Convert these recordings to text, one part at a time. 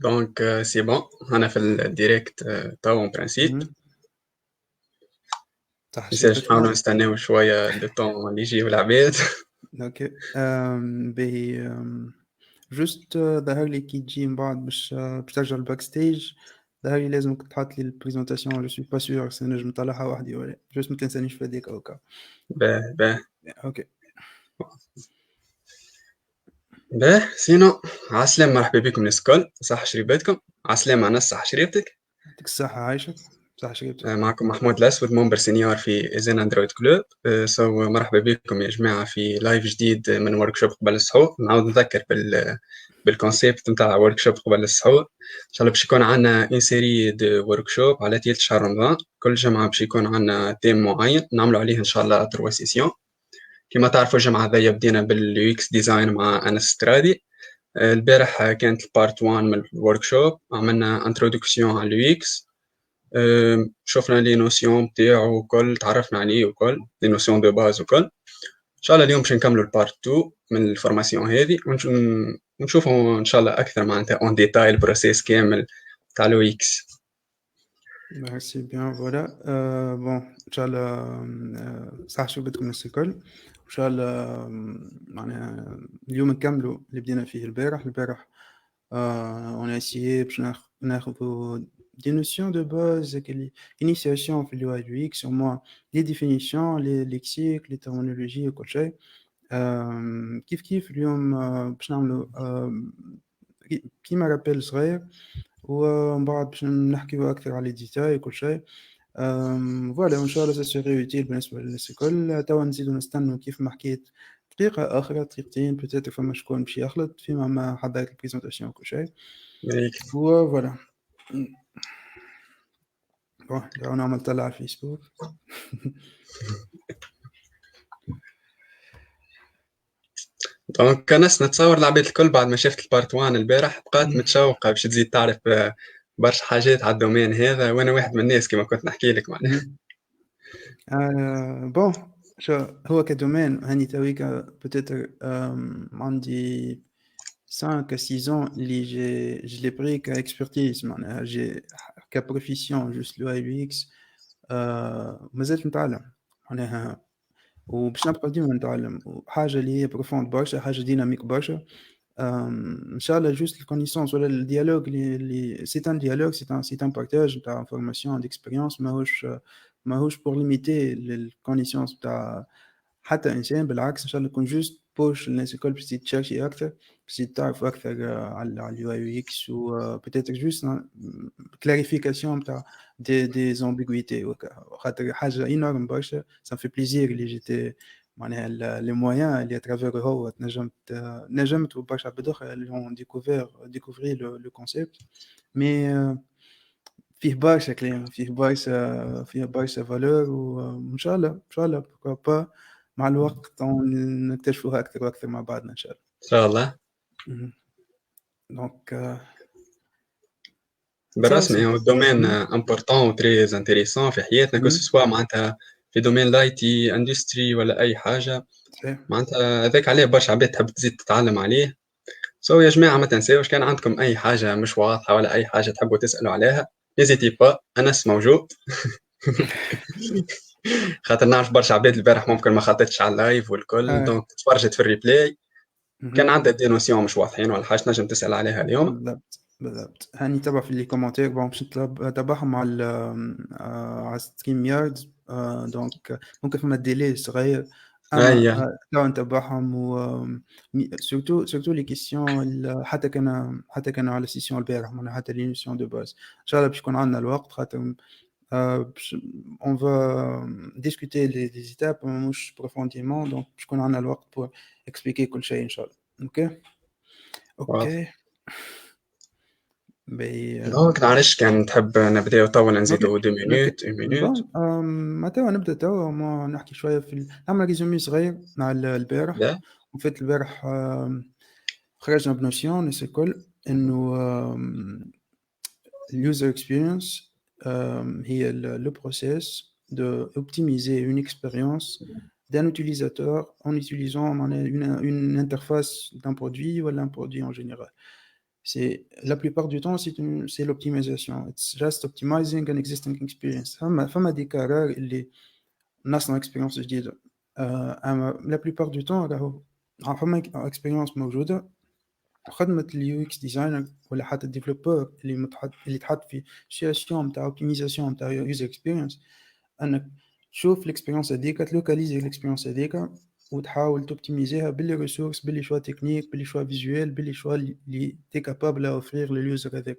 دونك سي بون أنا في الديريكت تو اون برانسيب مهم. صح ميساج نحاولوا شريبتكم. نستناو شوية لو طون اللي يجيو العباد. اوكي. باهي. جوست ظهر لي كي تجي من بعد باش ترجع الباك ستيج. ظهر لي لازمك تحط لي البريزونطاسيون، جو سوي با سور سي نجم نطلعها وحدي ولا جوست ما تنسانيش في هذيك اوكا. باه باه اوكي. باه سينو عسلامة، مرحبا بكم الناس الكل، صح شريباتكم؟ عسلامة ناس، صح شريبتك؟ يعطيك الصحة عايشك. صح شريبتك. معكم محمود الأسود، ممبر سينيور في إيزان أندرويد كلوب. مرحبا بكم يا جماعة في لايف جديد من وركشوب قبل السحور. نعاود نذكر بالكونسيبت نتاع وركشوب قبل السحور. إن شاء الله باش يكون عندنا اون سيري دو وركشوب على تيلت شهر رمضان، كل جمعة باش يكون عندنا تيم معين نعملوا عليه إن شاء الله 3 سيسيون. كما تعرفوا الجمعة هذيا بدينا باليو اكس ديزاين مع أنس سترادي. البارح كانت البارت 1 من الوركشوب، عملنا انتروداكسيون على اليو اكس. شفنا لي نوسيون نتاعو وكل، تعرفنا عليه وكل لي نوسيون دو باز وكل. ان شاء الله اليوم باش نكملوا البارت 2 من الفورماسيون هذه، ونشوفوا ان شاء الله اكثر معناتها اون ديتاي البروسيس كامل تاع لو اكس. ميرسي بيان فوالا. بون ان شاء الله. صح شربتكم الناس الكل. ان شاء الله. معناها اليوم نكملوا اللي بدينا فيه البارح. on a essayé باش ناخذوا des notions de base initiation في اليو اي يو اكس، au moins les définitions les lexiques les terminologies وكل شيء. كيف اليوم باش نعملوا كيما رابيل صغير، ومن بعد باش نحكيو اكثر على لي ديتاي وكل شيء. فوالا وان شاء الله سيري يوتيل بالنسبه للناس الكل. توا نزيدو نستنوا كيف ما حكيت دقيقة أخرى دقيقتين بوتيتر، فما شكون باش يخلط فيما ما حضرت البريزونطاسيون وكل شيء. وفوالا. بون راهو نعمل طلع على الفيسبوك. دونك ناس نتصور العباد الكل بعد ما شفت البارت 1 البارح بقات متشوقه باش تزيد تعرف برشا حاجات على الدومين هذا، وانا واحد من الناس كما كنت نحكي لك معناها. بون شو هو كدومين هاني تويكا بوتيتر عندي 5 à 6 ans اللي je l'ai pris كاكسبرتيز، معناها جي كبروفيسيون جوست لو اي يو اكس. مازلت نتعلم معناها، وباش نبقى ديما نتعلم. وحاجة اللي هي بروفوند برشا، حاجة ديناميك برشا. ان شاء الله جوست الكونيسونس ولا الديالوج اللي سي ان ديالوج، سي ان بارتاج نتاع انفورماسيون ديكسبيريونس. ماهوش بور ليميتي الكونيسونس نتاع حتى انسان، بالعكس ان شاء الله يكون جوست بوش الناس الكل باش تزيد تشاركي اكثر، باش تزيد تعرف اكثر على اليو اي يو اكس، و بيتيتر جوست كلاريفيكاسيون نتاع دي زامبيغويتي. خاطر حاجه انورم برشا، سا في بليزير اللي جيتي معناها لي مويان اللي اترافير هو نجمت وبرشا عباد اخرى اللي هون ديكوفري لو كونسيبت. مي فيه برشا كلام، فيه برشا فالور، وان شاء الله ان شاء الله بوركوا با مع الوقت نكتشفوها اكثر واكثر مع بعضنا ان شاء الله. ان شاء الله. دونك بالرسمي هو الدومين امبورطون و تري انتريسون في حياتنا، كو سوا معناتها في دومين لاي تي اندستري ولا اي حاجه. معناتها هذاك عليه برشا عباد تحب تزيد تتعلم عليه. يا جماعه ما تنساوش، كان عندكم اي حاجه مش واضحه ولا اي حاجه تحبوا تسالوا عليها نيزيتي با، انس موجود. خاطر نعرف برشا عباد البارح ممكن ما خاطتش على اللايف والكل، دونك تفرجت في الريبلاي كان عندها دي نوسيون مش واضحين ولا حاجه نجم تسال عليها اليوم. بالضبط. هاني تبع في لي كومونتير بون باش نتبعهم على ستريم يارد. دونك ممكن فما ديلي صغير، اما لو نتبعهم. و سورتو لي كيسيون حتى كان على سيسيون البارح، معناها حتى لي نوسيون دو باز. ان شاء الله باش يكون عندنا الوقت، خاطر on va discuter les étapes مش profondément، donc باش يكون عندنا الوقت pour expliquer كل شيء ان شاء الله. اوكي. دونك نعرفش كان تحب نبداو توا نزيدو 2 مينوت 1 مينوت. ما توا نبدا توا ما نحكي شويه نعمل ريزومي صغير مع البارح. وفات البارح خرجنا بنوسيون الناس الكل انه اليوزر اكسبيرينس هي لو بروسيس de optimiser une expérience d'un utilisateur en utilisant une interface d'un produit ou un produit en général. C'est la plupart du temps c'est l'optimisation. It's just optimizing an existing experience. فما des cas rares اللي الناس عندهم expérience جديدة. أما la plupart du temps راهو فما expérience موجودة. خدمة اليو اكس ديزاينر ولا حتى الديفلوبر اللي تحط في سيتواسيون نتاع اوبتيميزاسيون نتاع يوزر اكسبيرينس، انك تشوف الاكسبيرينس هذيك تلوكاليزي الاكسبيرينس هذيك وتحاول توبتيميزيها باللي ريسورس باللي شوا تكنيك باللي شوا فيزوال باللي شوا اللي تي كابابل اوفرير لليوزر هذاك.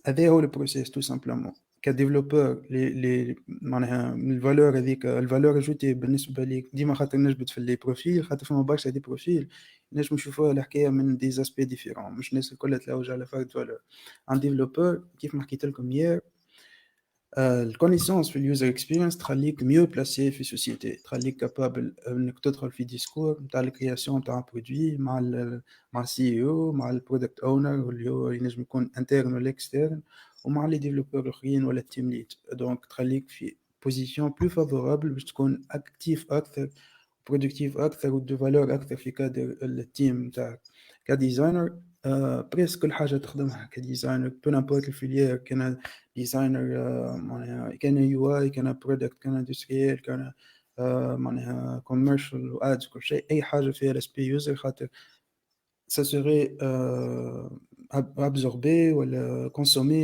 هذا هو البروسيس تو سامبلومون. كديفلوبور لي معناها الفالور هذيك الفالور اجوتي بالنسبه ليك ديما خاطر نجبد في لي بروفيل خاطر فما برشا دي بروفيل نجم نشوفوها الحكايه من دي زاسبي ديفيرون مش الناس الكل تلوج على فرد فالور. ان ديفلوبور كيف ما حكيت لكم يير الكونيسونس في اليوزر اكسبيرينس تخليك ميو بلاسي في سوسيتي تخليك كابابل انك تدخل في ديسكور نتاع الكرياسيون تاع برودوي مع السي او مع البرودكت اونر اللي هو ينجم يكون انترن ولا اكسترن ومع لي ديفلوبور الاخرين ولا التيم ليد. دونك تخليك في بوزيسيون بلو فافورابل باش تكون اكتيف اكثر برودكتيف اكثر ودو فالور اكثر في كادر التيم تاعك كديزاينر. بريس كل حاجه تخدمها كديزاينر بو نامبورت الفيليير كان ديزاينر معناها كان يو اي كان برودكت كان اندستريال كان معناها كوميرشال وادز كل شيء اي حاجه فيها الاس بي يوزر خاطر ça serait absorbé ou consommé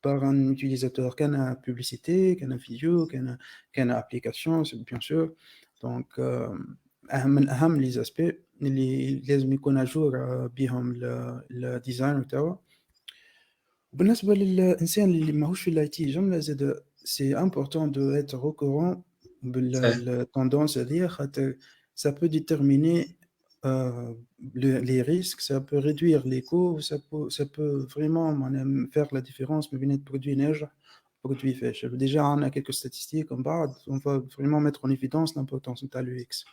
par un utilisateur qu'un publicité qu'un vidéo qu'un application bien sûr. Donc من أهم les aspects اللي لازم يكون أجور بهم الديزاين بتاعه. بالنسبة للإنسان اللي ماهوش في الآي تي جملة زاد c'est important de être au courant بالtendance هذه خاطر ça peut déterminer les risques, ça peut réduire les coûts, ça peut vraiment faire la différence mais بين produit ناجح produit فاشل. Déjà on a quelques statistiques en bas, on va vraiment mettre en évidence l'importance de l'UX.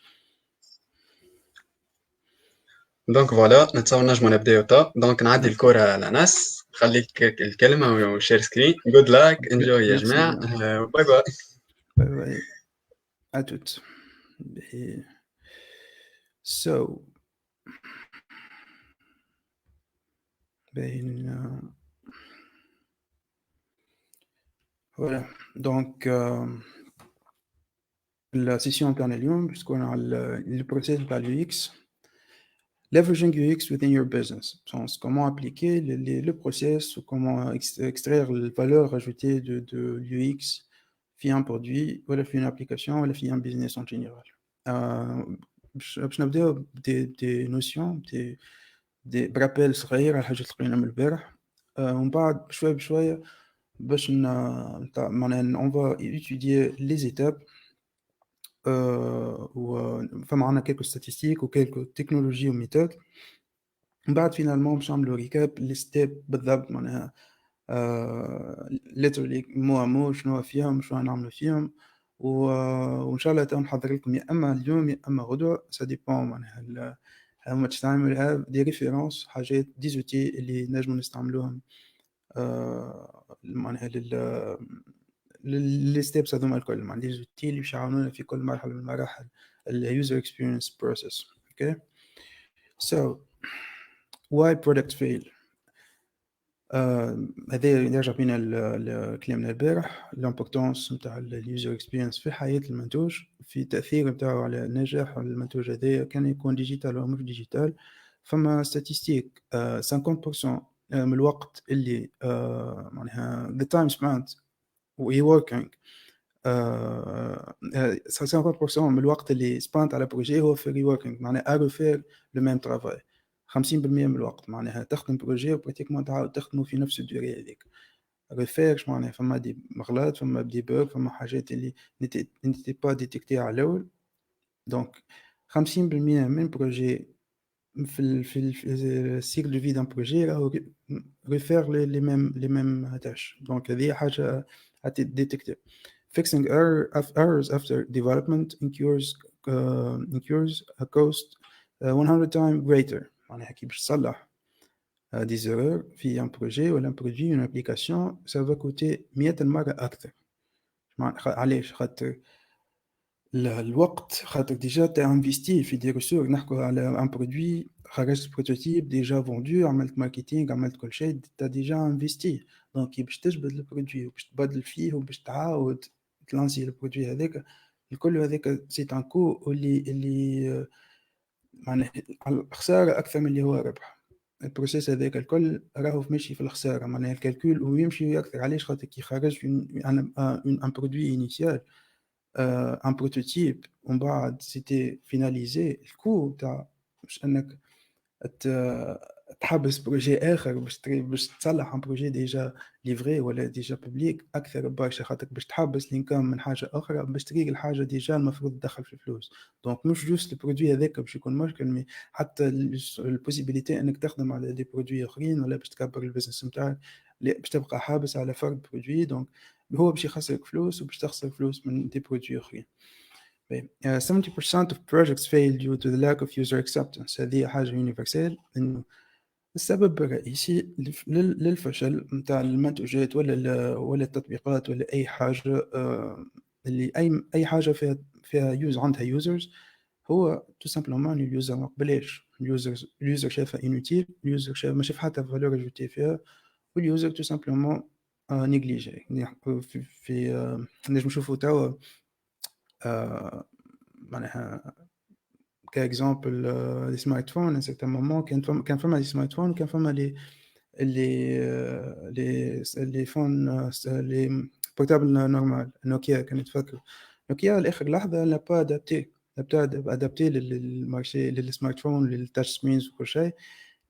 دونك فوالا نتصور نجمو نبداو تا. دونك نعدي الكرة لناس خليك الكلمة وشير سكرين. جود لاك انجوي يا جماعة. باي باي. باي باي à toutes. So voilà donc la session تاعنا اليوم باش تكون على البروسيس تاع الUX leveraging UX within your business. Donc, comment appliquer le process ou comment extraire la valeur ajoutée de l'UX via un produit ou via une application ou via un business en général. باش نبداو des notions des rappels صغير على الحاجات اللي قرينا من البارح ومن بعد بشويه بشويه باش معناها on va étudier les étapes فما عندنا quelques statistiques و quelques technologies و méthodes. من بعد finalement باش نعملوا ريكاب لي ستيب بالضبط معناها literally مو مو شنو فيهم شنو نعملوا فيهم وإن شاء الله نحضر لكم يا إما اليوم يا إما غدوة ça dépend معناها how much time we have des références حاجات des outils اللي نجموا نستعملوهم معناها لل steps هذوما الكل معناها les outils اللي باش يعاونونا في كل مرحلة من مراحل ال user experience process. Okay, so why product fail. هذا يرجع بينا لكلامنا البارح l'importance نتاع اليوزر اكسبيرينس في حياة المنتوج في التأثير نتاعو على نجاح المنتوج هذايا كان يكون ديجيتال أو مش ديجيتال. فما ستاتيستيك 50% من الوقت اللي معناها the time spent we working 50% من الوقت اللي spent على بروجي هو في reworking معناها refaire le même travail. 50% من الوقت معناها تخدم بروجي وبراتيكمون تعاود تخدموا في نفس الدوري هذيك. ريفير معناها فما دي مغلط فما دي بوغ فما حاجات اللي نتي با ديتيكتي على الاول. دونك 50% من بروجي في السيكل دو في دان بروجي راهو ريفير لي ميم تاش. دونك هذه حاجه ديتيكتي. Fixing errors after development incurs a cost 100 times greater. معناها كي باش تصلح des erreurs في un projet ولا un produit une application ça va coûter 100 مرة أكثر. علاش؟ خاطر الوقت خاطر ديجا تا انفيستي في دي ريسورس. نحكوا على un produit خرجت prototype déjà vendu عملت marketing عملت كل شيء tu as déjà investi donc باش تجبد البرودوي وباش تبدل فيه وباش تعاود تلانسي البرودوي هذاك الكل هذاك سي ان كو اللي معناها الخساره اكثر من اللي هو ربح البروسيس هذاك الكل راهو ماشي في الخساره معناها الكالكول ويمشي اكثر علاش خاطر كي خرج ان برودوي انيسيال ان بروتوتيب ومن بعد سيتي فيناليزي الكو تاع مش انك تحبس بروجي اخر باش تصلح ان بروجي ديجا ليفري ولا ديجا بوبليك اكثر برشا خاطر باش تحبس لينكم من حاجه اخرى باش تلقى الحاجه ديجا المفروض تدخل في الفلوس دونك مش جوست البرودوي هذاك باش يكون مشكل مي حتى البوسيبيليتي انك تخدم على دي برودوي اخرين ولا باش تكبر البزنس نتاعك باش تبقى حابس على فرد برودوي دونك هو باش يخسرك فلوس وباش تخسر فلوس من دي برودوي اخرين 70% of projects fail due to the lack of user acceptance هذه حاجة universal إنه السبب الرئيسي للفشل متاع المنتوجات ولا التطبيقات ولا أي حاجة اللي أي حاجة فيها عندها users هو tout simplement اليوزر ما قبلش اليوزر شافها inutile اليوزر شاف ما شاف حتى valeur ajoutée فيها واليوزر tout simplement نيجليجي في نجم نشوفوا توا معناها كاكزامبل لي سمارت فون ان سيغتان مومون كان فما لي سمارت فون كان فما لي فون لي بورتابل نورمال نوكيا كانت فاكر نوكيا لاخر لحظه لا با ادابتي للمارشي للسمارت فون للتاتش سكرينز وكل شيء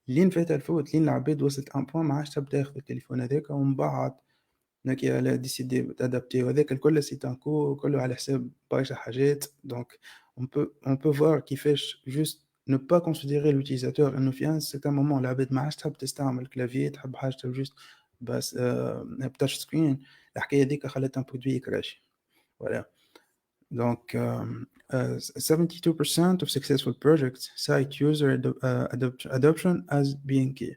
لين فات الفوت لين العباد وصلت ان بوان ما عادش تبدا تاخذ التليفون هذاك ومن بعد نوكيا على ديسيدي تادابتي وهذاك الكل سي ان كو كله على حساب برشا حاجات دونك on peut voir كيفاش juste ne pas considérer l'utilisateur انه في ان سيغتان مومون العباد ما عادش تحب تستعمل كلافيي تحب حاجه جوست بس بتاتش سكرين الحكايه هذيك خلت ان برودوي كراشي voilà donc 72% of successful projects cite user adoption as being key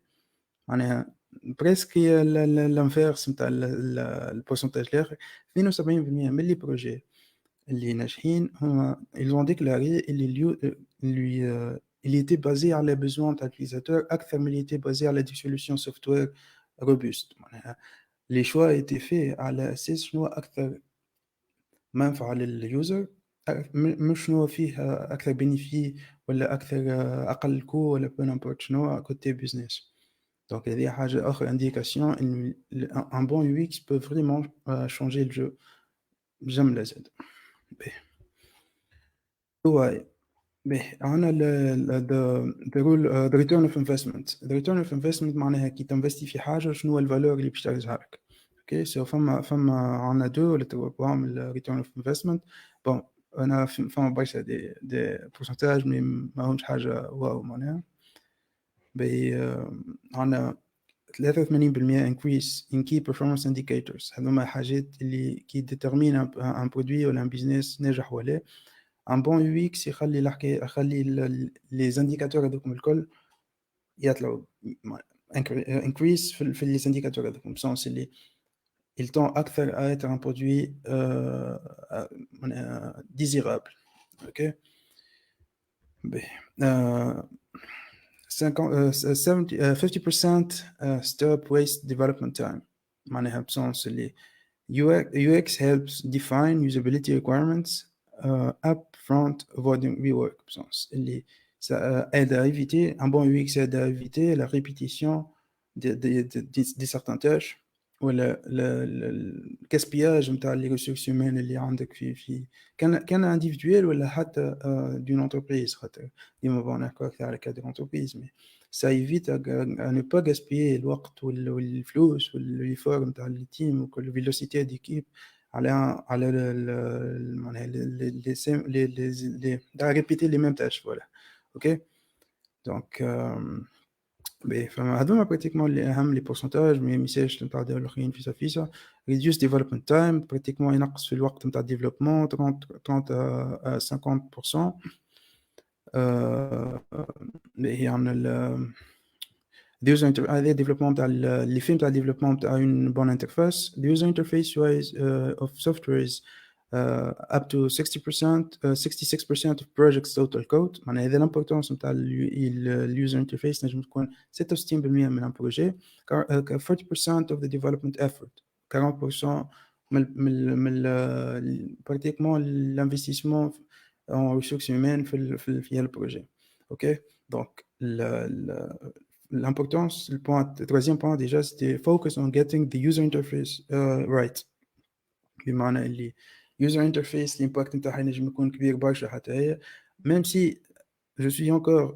معناها بريسك الانفيرس نتاع البورسنتاج الاخر 72% من لي بروجي اللي ناجحين هما ils ont déclaré il était basé على besoin تاع الutilisateur اكثر من اللي était basé على des solutions software robustes معناها les choix étaient faits على اساس شنو اكثر منفعه لليوزر مش شنو فيه اكثر بينيفي ولا اكثر اقل كو ولا بو نيمبورت شنو كوتي بيزنس donc هذه حاجه اخر انديكاسيون ان un bon UX peut vraiment changer le jeu جمله زاد هو عندنا the return of investment the return of investment معناها كي تنفستي في حاجه شنو هو الفالور اللي باش ترجع لك اوكي سو فما عندنا دو ولا تروا بروغرام return of investment بون انا فما برشا دي بورسنتاج ما همش حاجه واو معناها عندنا 83% increase in key performance indicators هذوما حاجات اللي كي ديترمين ان برودوي ولا ان بيزنس ناجح ولا ان بون يو اكس يخلي لي زانديكاتور هذوكم الكل يطلعوا انكريس في لي زانديكاتور هذوكم بسونس اللي il tend اكثر à être un produit désirable ok 50% stop waste development time معناها بسونس اللي UX helps define usability requirements up front avoiding rework بسونس اللي ça aide à éviter un bon UX aide à éviter la répétition de certaines tâches ولا الكاسبياج نتاع لي ريسورس هيومان اللي عندك في كان انديفيدوال ولا حتى دون انتربريز خاطر ديما بون نحكوا اكثر على كادر انتربريز مي سا ايفيت ا نو با غاسبيي الوقت والفلوس والفور نتاع التيم وكل فيلوسيتي ديكيب على معناها لي ريبيتي لي ميم تاش فوالا اوكي دونك فما هذوما براتيكمون اللي اهم لي بورسنتاج مي ميساج نتاع الاخرين فيسا ريديوس ديفلوبمنت تايم براتيكمون ينقص في الوقت نتاع ديفلوبمون 30 50% هي عندنا اليوزر هذا ديفلوبمون تاع اللي فين تاع ديفلوبمون تاع اون بون انترفاس اليوزر انترفيس وايز اوف سوفتويرز up to 60%, 66% of projects total code. معناها هذا l'importance نتاع الuser interface نجم تكون 66% من un projet, 40% of the development effort, 40% pratiquement l'investissement en ressources humaines في الprojet. OK, donc l'importance, le troisième point déjà, c'était focus on getting the user interface right. بمعنى اللي user interface l'impact نتاعها ينجم يكون كبير برشا حتى هي, même si je suis encore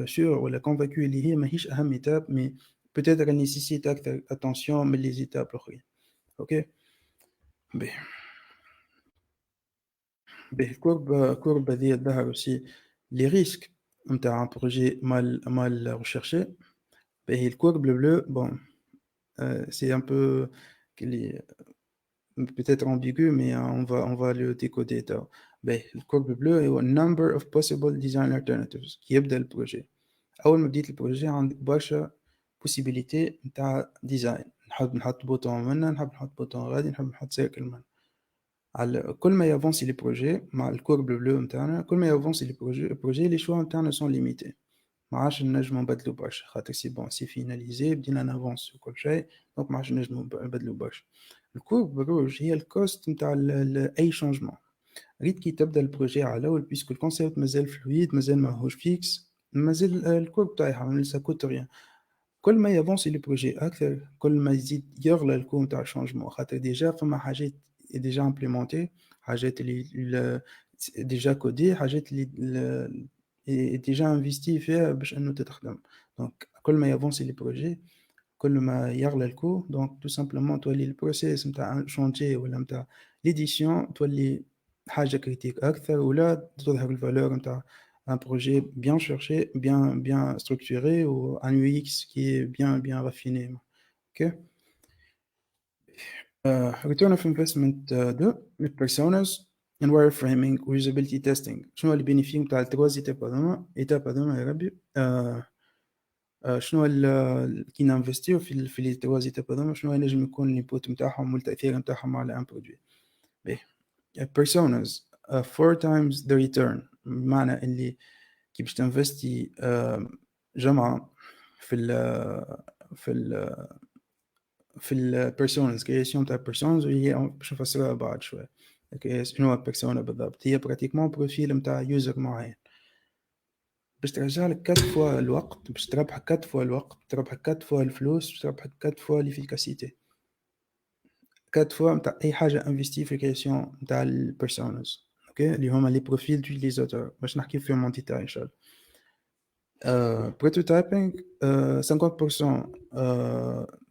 sûr ولا convaincu اللي هي ماهيش أهم étape, mais peut-être elle nécessite أكثر attention من les étapes الأخرين. OK. الكورب هذه تظهر aussi les risques نتاع un projet mal recherché. الكورب le bleu, bon, c'est un peu peut-être ambigu, mais on va le décoder. Le courbe bleue est le number of possible design alternatives qui يبدأ البروجي. أول ما بديت البروجي عندك برشا possibilités نتاع ديزاين. نحط بوتون منه, نحب نحط بوتون غادي, نحب نحط سيركل منه. على كل ما يافونسي لي بروجي مع الكورب بلو نتاعنا, كل ما يافونسي لي بروجي لي شوا نتاعنا سون ليميتي. ما عادش نجمو نبدلو برشا, خاطر سي بون سي فيناليزي, بدينا نافونس وكل شيء, دونك ما عادش نجمو نبدلو برشا. الكورب الروج هي الكوست نتاع اي شونجمون. ريت كي تبدا البروجي على الاول, بيسكو الكونسيبت مازال فلويد, مازال ماهوش فيكس, مازال الكورب تاعها سا كوت ريان. كل ما يافونسي لي بروجي اكثر, كل ما يزيد يغلى الكو نتاع الشونجمون, خاطر ديجا فما حاجات ديجا امبليمونتي, حاجات اللي ديجا كودي, حاجات اللي ديجا انفيستي فيها باش انه تتخدم. دونك كل ما يافونسي لي بروجي, كل ما يغلى الكو. دونك تو سامبلومون تولي البروسيس نتاع شونتي ولا نتاع ليديسيون تولي حاجه كريتيك اكثر, ولا تظهر الفالور نتاع un projet bien cherché, bien structuré, ou un UX qui est bien raffiné. OK. Return of investment 2, les personas and wireframing و usability testing. شنو اللي بينيفيك نتاع التروز ايتاب هذوما يا ربي؟ شنو كي نانفستيو في لي تروز ايتاب هذوما, شنو ينجم يكون الانبوت نتاعهم والتاثير نتاعهم على ان برودوي. personas 4 times the return, بمعنى اللي كي باش تنفستي جمعة في البيرسونز, كرياسيون تاع بيرسونز, وهي باش نفسرها بعد شوية. شنو هو بيرسونا بالضبط؟ هي براتيكمون بروفيل نتاع يوزر معين باش ترجع لك 4 فوا الوقت, باش تربحك 4 فوا الوقت, تربحك 4 فوا الفلوس, باش تربحك 4 فوا ليفيكاسيتي, 4 فوا نتاع اي حاجه انفيستي في كرياسيون نتاع البيرسونز. اوكي, اللي هما لي بروفيل ديوتيليزاتور, باش نحكي فيهم اون ديتاي ان شاء الله. Prototyping, 50%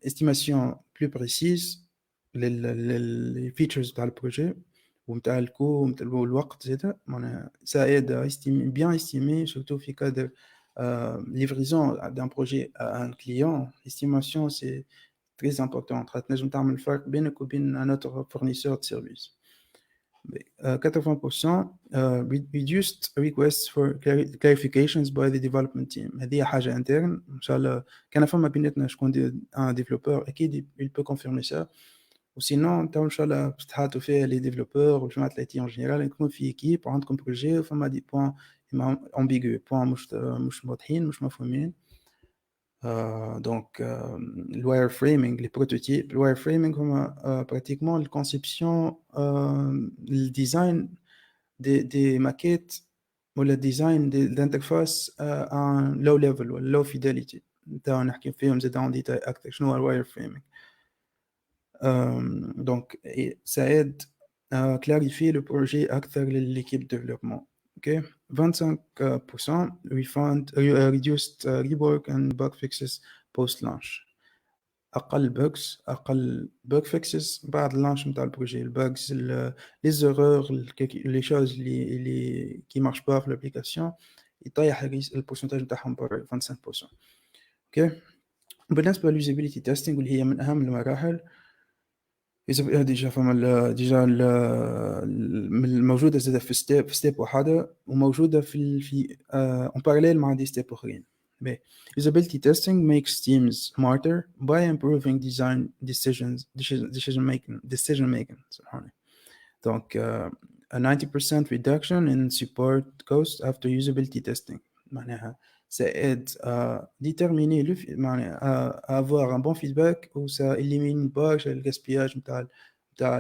estimation plus précise les features dans le projet ومتاع الكو ومتاع الوقت زادا, معناها ça aide à bien estimer, surtout في cadre livraison d'un projet à un client. L'estimation c'est très important, تنجم تعمل الفرق بينك وبين un autre fournisseur de service. 80% reduced requests for clarifications by the development team. هذه حاجة interne إن شاء الله. كان فما بيناتنا شكون un développeur أكيد il peut confirmer ça. وسينون تو إن شاء الله باش تحطوا فيها les développeurs وجماعة الIT en général, يكونوا في équipe وعندكم projet وفما des points ambigus, points مش واضحين, مش مفهومين. Donc le wireframing, les prototypes, le wireframing هما pratiquement la conception, le design des maquettes ou le design d'interface à un low level ou low fidelity. نتاع نحكي فيهم زاد en détail أكثر شنو هو wireframing. Donc ça aide à clarifier le projet أكثر l'équipe de développement. Okay. 25% reduced rework and bug fixes post launch. أقل bug fixes بعد launch نتاع البروجي. bugs, les erreurs, les choses qui marchent pas في l'application, يطيح le pourcentage نتاعهم ب 25%. Okay. بالنسبة للusability testing واللي هي من أهم المراحل, ديجا فما ديجا موجودة زادة في ستيب واحدة, وموجودة في en parallèle مع دي ستيب أخرين. Usability testing makes teams smarter by improving decision making. Donc, a 90% reduction in support cost after usability testing. معناها ça aide à déterminer à avoir un bon feedback ou ça élimine برشا le gaspillage نتاع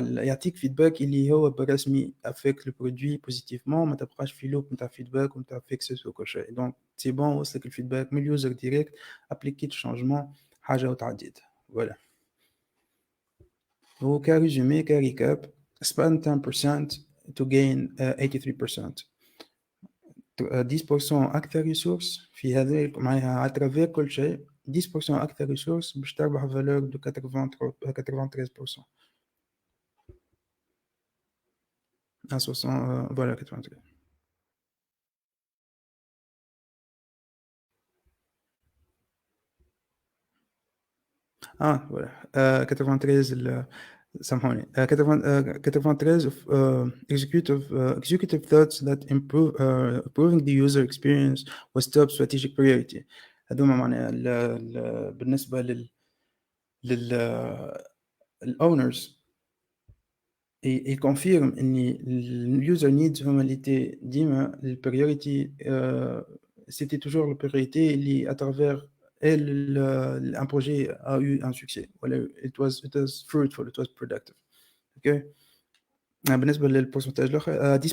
يعطيك feedback اللي هو برسمي affecte le produit positivement ما تبقاش في loop نتاع feedback ونتاع fixes وكل شيء. Donc c'est bon وصلك الفيدباك من اليوزر direct appliquer changement حاجة وتعديت. Voilà. هو كريزومي كريكاب spend 10% to gain 83%. 10% أكثر ريسورس في هذا معناها على ترافير كل شيء 10% أكثر ريسورس باش تربح فالور دو 93%. 60 فوالا 93. فوالا 93 سامحوني 93 of executive thoughts that improving the user experience was top strategic priority. هذوما معناها بالنسبة لل owners يكونفيرم ان اليوزر نيدز هما اللي ديما البريوريتي سيتي توجور البريوريتي اللي اترافير un projet a eu un succès ولا it was fruitful, it was productive. اوكي بالنسبه للبورسنتاج الاخر 10%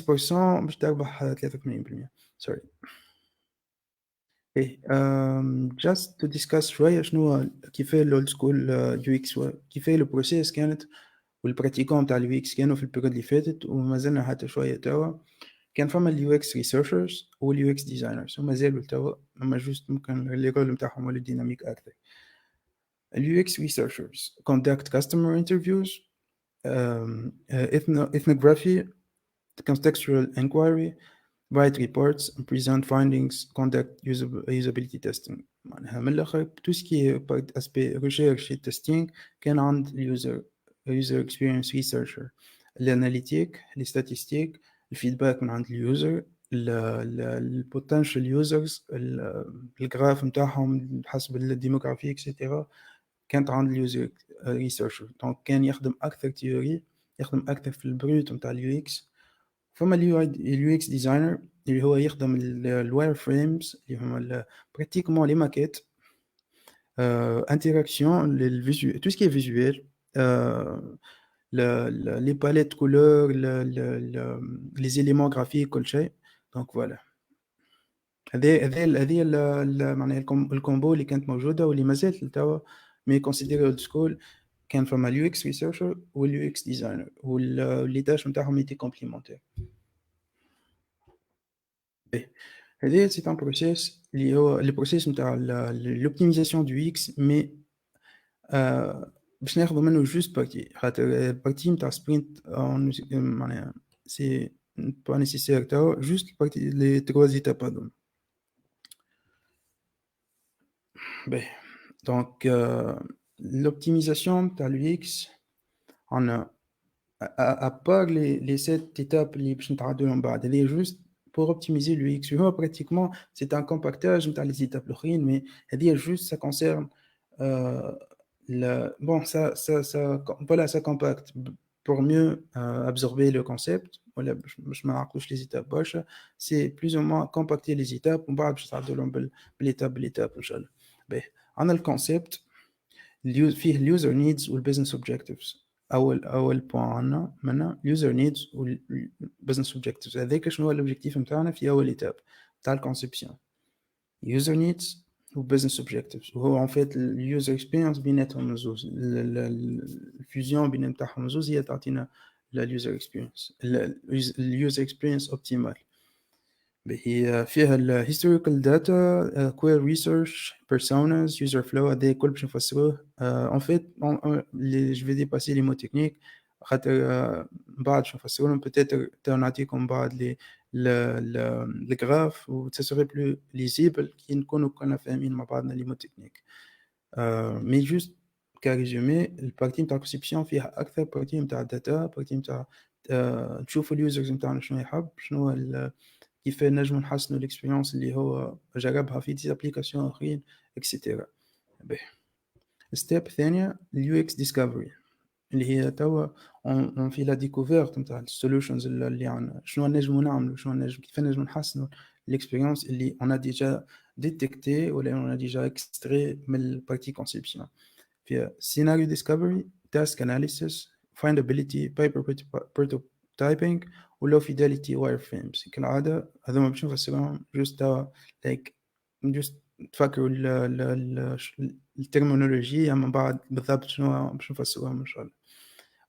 باش تربح 83%. سوري. ايه just to discuss شويه شنو كيفاه الاولد سكول يو اكس كيفاه البروسيس كانت والبراتيكون تاع اليو اكس كانوا في البيريود اللي فاتت وما زلنا حتى شويه توا. كان فما اليو اكس ريسيرشرز واليو اكس ديزاينرز وما زالوا توا اما جوست ممكن اللي رول نتاعهم ولا ديناميك اكثر. اليو اكس ريسيرشرز conduct customer interviews, ethnography, contextual inquiry, write reports and present findings, conduct usability testing. معناها من الاخر تو سكي اسبي ريسيرش تيستينغ كان عند user experience researcher. الاناليتيك لي ستاتستيك الفيدباك من عند اليوزر البوتنشال يوزرز الجراف نتاعهم حسب الديموغرافي اكسيتيرا كانت عند اليوزر ريسيرشر. دونك كان يخدم اكثر تيوري يخدم اكثر في البروت نتاع اليو اكس. فما اليو اكس ديزاينر اللي هو يخدم الواير فريمز اللي هما براتيكمون لي ماكيت انتراكسيون للفيجوال تو سكي فيجوال les palettes couleurs les éléments graphiques كل شيء. دونك فوالا هذه معناها الكومبو اللي كانت موجوده واللي مازالت لتوا مي كونسيديري اولد سكول. كان فما اليو اكس ريسيرشر واليو اكس ديزاينر واللي تاش نتاعهم يتي كومبليمونتير. هذه سي ان بروسيس اللي هو البروسيس نتاع لوبتيميزاسيون دو اكس مي باش ناخذ منه جوست بارتي خاطر البارتي نتاع سبرينت معناها سي با نيسيسير تاو جوست البارتي لي 3 ايتاب هذوما. باهي دونك l'optimisation تاع l'UX on a à part les 7 étapes اللي باش نتعدوا من بعد هذه جوست pour optimiser l'UX. هو pratiquement c'est un compactage نتاع les étapes الاخرين مي هذه جوست ça concerne bon voilà ça compacte pour mieux absorber le concept ولا باش ما نعقلوش les étapes برشا. c'est plus ou moins compacter les étapes ومن بعد باش نتعدوا لهم بالétape ان شاء الله. باهي عندنا الكونسيبت فيه اليوزر نيدز والبزنس اوبجكتيفز. اول بوين عندنا منها اليوزر نيدز والبزنس اوبجكتيفز. هذاك شنو هو الاوبجيكتيف نتاعنا في اول ايتاب تاع الكونسيبسيون يوزر نيدز وبزنس اوبجكتيفز. وهو ان فيت اليوزر اكسبيرينس بيناتهم زوز الفيوزيون بين نتاعهم زوز هي تعطينا اليوزر اكسبيرينس اليوزر اكسبيرينس اوبتيمال. هي فيها الهيستوريكال داتا كوير ريسيرش بيرسوناز يوزر فلو. هذا كل باش نفسروه ان فيت لي جو في ديباسي لي مو تكنيك خاطر بعد باش نفسرهم بوتيتر نعطيكم بعض لي الجراف و سا بلو ليزيبل كي نكونوا كنا فاهمين مع بعضنا لي مو تكنيك. مي جوست كريزومي البارتي نتاع الكونسيبسيون فيها اكثر بارتي نتاع الداتا بارتي نتاع تشوفوا اليوزرز نتاعنا شنو يحب شنو كيف نجم نحسنوا الاكسبيرينس اللي هو جربها في دي ابليكاسيون اخرين اكسيتيرا. الستيب الثانيه اليو اكس ديسكفري. اللي هي توا on في la découverte نتاع الsolutions اللي عندنا، شنو نجمو نعملو، شنو نجم كيف نجمو نحسنو l'expérience اللي on a déjà détecté ولا on a déjà extrait من الpartie conception. فيها scenario discovery, task analysis, findability, paper prototyping و low fidelity wireframes. كالعادة هذوما باش نفسرهم just like just تفكروا الترمينولوجيا من بعد بالضبط شنو باش نفسروهم إن شاء الله.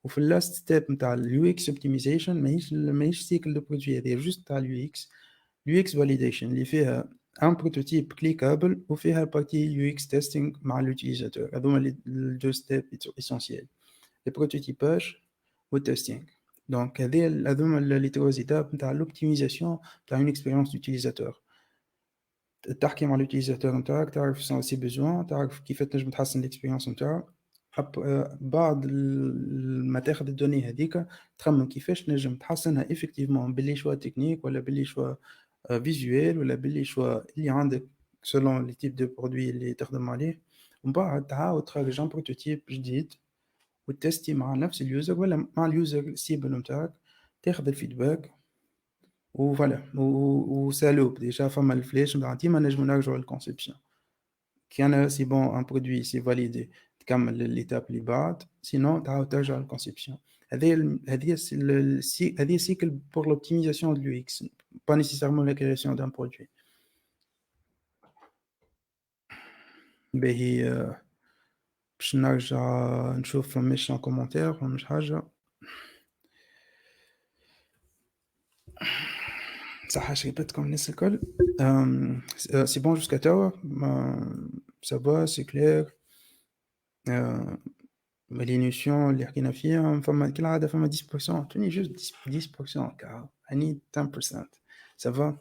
وفي اللاست ستيب نتاع اليو اكس اوبتيمايزيشن ماهيش سيكل دو برودوي، هذه جوست تاع اليو اكس فاليديشن اللي فيها ان بروتوتيب كليكابل وفيها بارتي يو اكس تيستينغ مع اليوتيليزاتور. هذوما لي دو ستيب اسونسيال، لي بروتوتيباج والتيستينغ. دونك هذوما لي تروز ايتاب نتاع لوبتيميزاسيون تاع اون اكسبيريونس يوتيليزاتور. تحكي مع اليوتيليزاتور نتاعك، تعرف شنو سي بيزوان، تعرف كيف تنجم تحسن الاكسبيريونس نتاعك. بعد ما تاخذ الدوني هذيك تخمم كيفاش نجم تحسنها افكتيفمون باللي شوا تكنيك ولا باللي شوا فيزوال ولا باللي شوا اللي عندك سولون لي تيب دو برودوي اللي تخدم عليه. ومن بعد تعاود تخرج ان بروتوتيب جديد وتستي مع نفس اليوزر ولا مع اليوزر السيبل نتاعك، تاخذ الفيدباك وفوالا وسالوب ديجا فما الفلاش من بعد ديما نجمو نرجعو للكونسيبسيون. كان سي بون ان برودوي سي فاليدي تكمل ليتاب اللي بعد، سينو تعاود ترجع للكونسيبسيون. هذه سيكل بور لوبتيميزاسيون دو اليو اكس، با نيسيسيرمون لا كرياسيون دان برودوي. باهي باش نرجع نشوف مش ان كومونتير ولا مش حاجه. صح شريبتكم الناس الكل. سي بون جوسكا توا سا با سي كلير. لي نوسيون اللي حكينا فيهم فما كالعادة فما 10% توني جوست 10% كا يعني 10% سافا.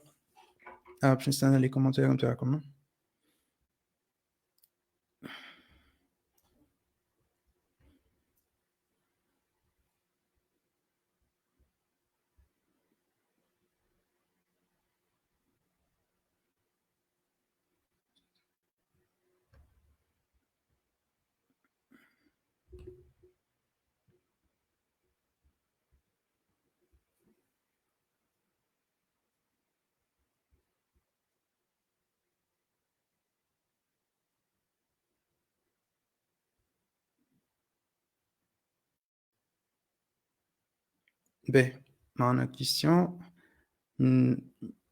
باش نستنى لي كومونتير نتاعكم. باهي معنا كيستيون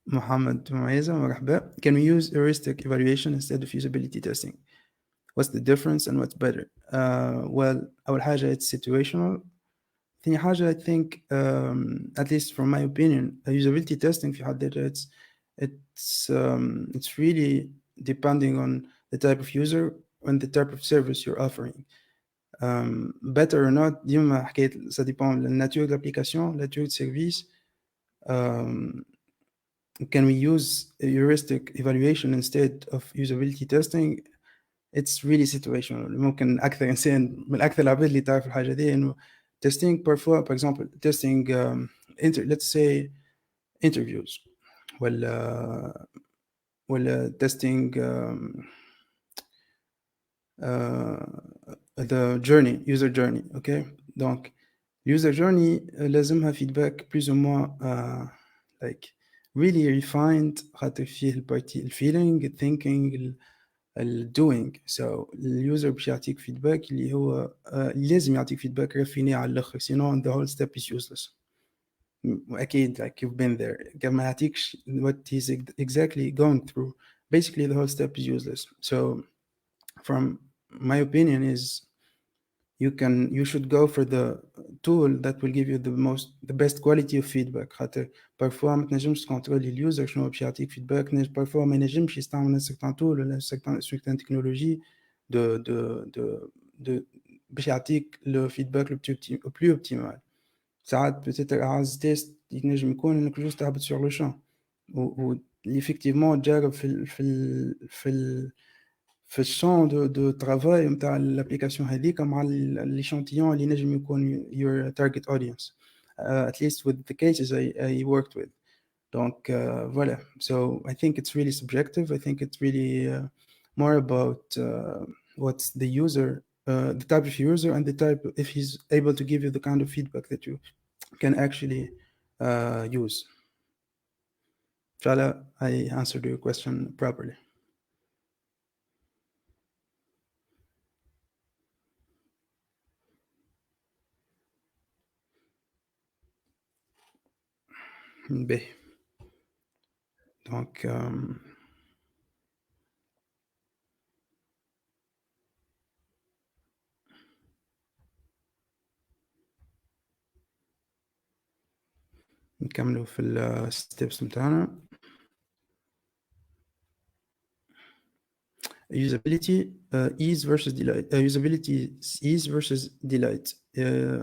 محمد معيزة مرحبا. Can we use heuristic evaluation instead of usability testing? What's the difference and what's better? Well, أول حاجة it's situational. ثاني حاجة I think at least from my opinion usability testing في حد ذاتها it's really depending on the type of user and the type of service you're offering. Better or not ديما حكاية ça dépend de la nature de l'application, la nature de service. Can we use a heuristic evaluation instead of usability testing? It's really situational. ممكن أكثر إنسان من أكثر العباد اللي تعرف الحاجة دي إنه testing parfois par exemple testing let's say interviews ولا testing the journey user journey. okay donc user journey لازمها feedback plus ou moins like really refined خاطر فيه البارتي feeling thinking doing. so اليوزر باش يعطيك feedback اللي هو لازم يعطيك feedback رافيني على الاخر sinon the whole step is useless. أكيد like you've been there كما يعطيكش what he's exactly going through basically the whole step is useless. so from my opinion is you should go for the tool that will give you the best quality of feedback. خاطر parfois ما تنجمش تكونترولي اليوزر شنو باش يعطيك feedback. parfois ما ينجمش يستعمل certain tool ولا certain technologie de باش يعطيك le feedback le plus optimal. ساعات peut-être أعز تيست ينجم يكون إنك جوست تهبط sur le champ و effectivement تجرب في الشون دو ترافاي نتاع الابليكاسيون هذيك مع ليشانتيون اللي نجم يكون your target audience at least with the cases I worked with. donc voilà. so I think it's really subjective. I think it's really more about what the user the type of user and the type if he's able to give you the kind of feedback that you can actually use. Inshallah, I answered your question properly. باهي. Donc نكملوا في الستيبس متاعنا. Usability ease versus delight. Usability ease versus delight.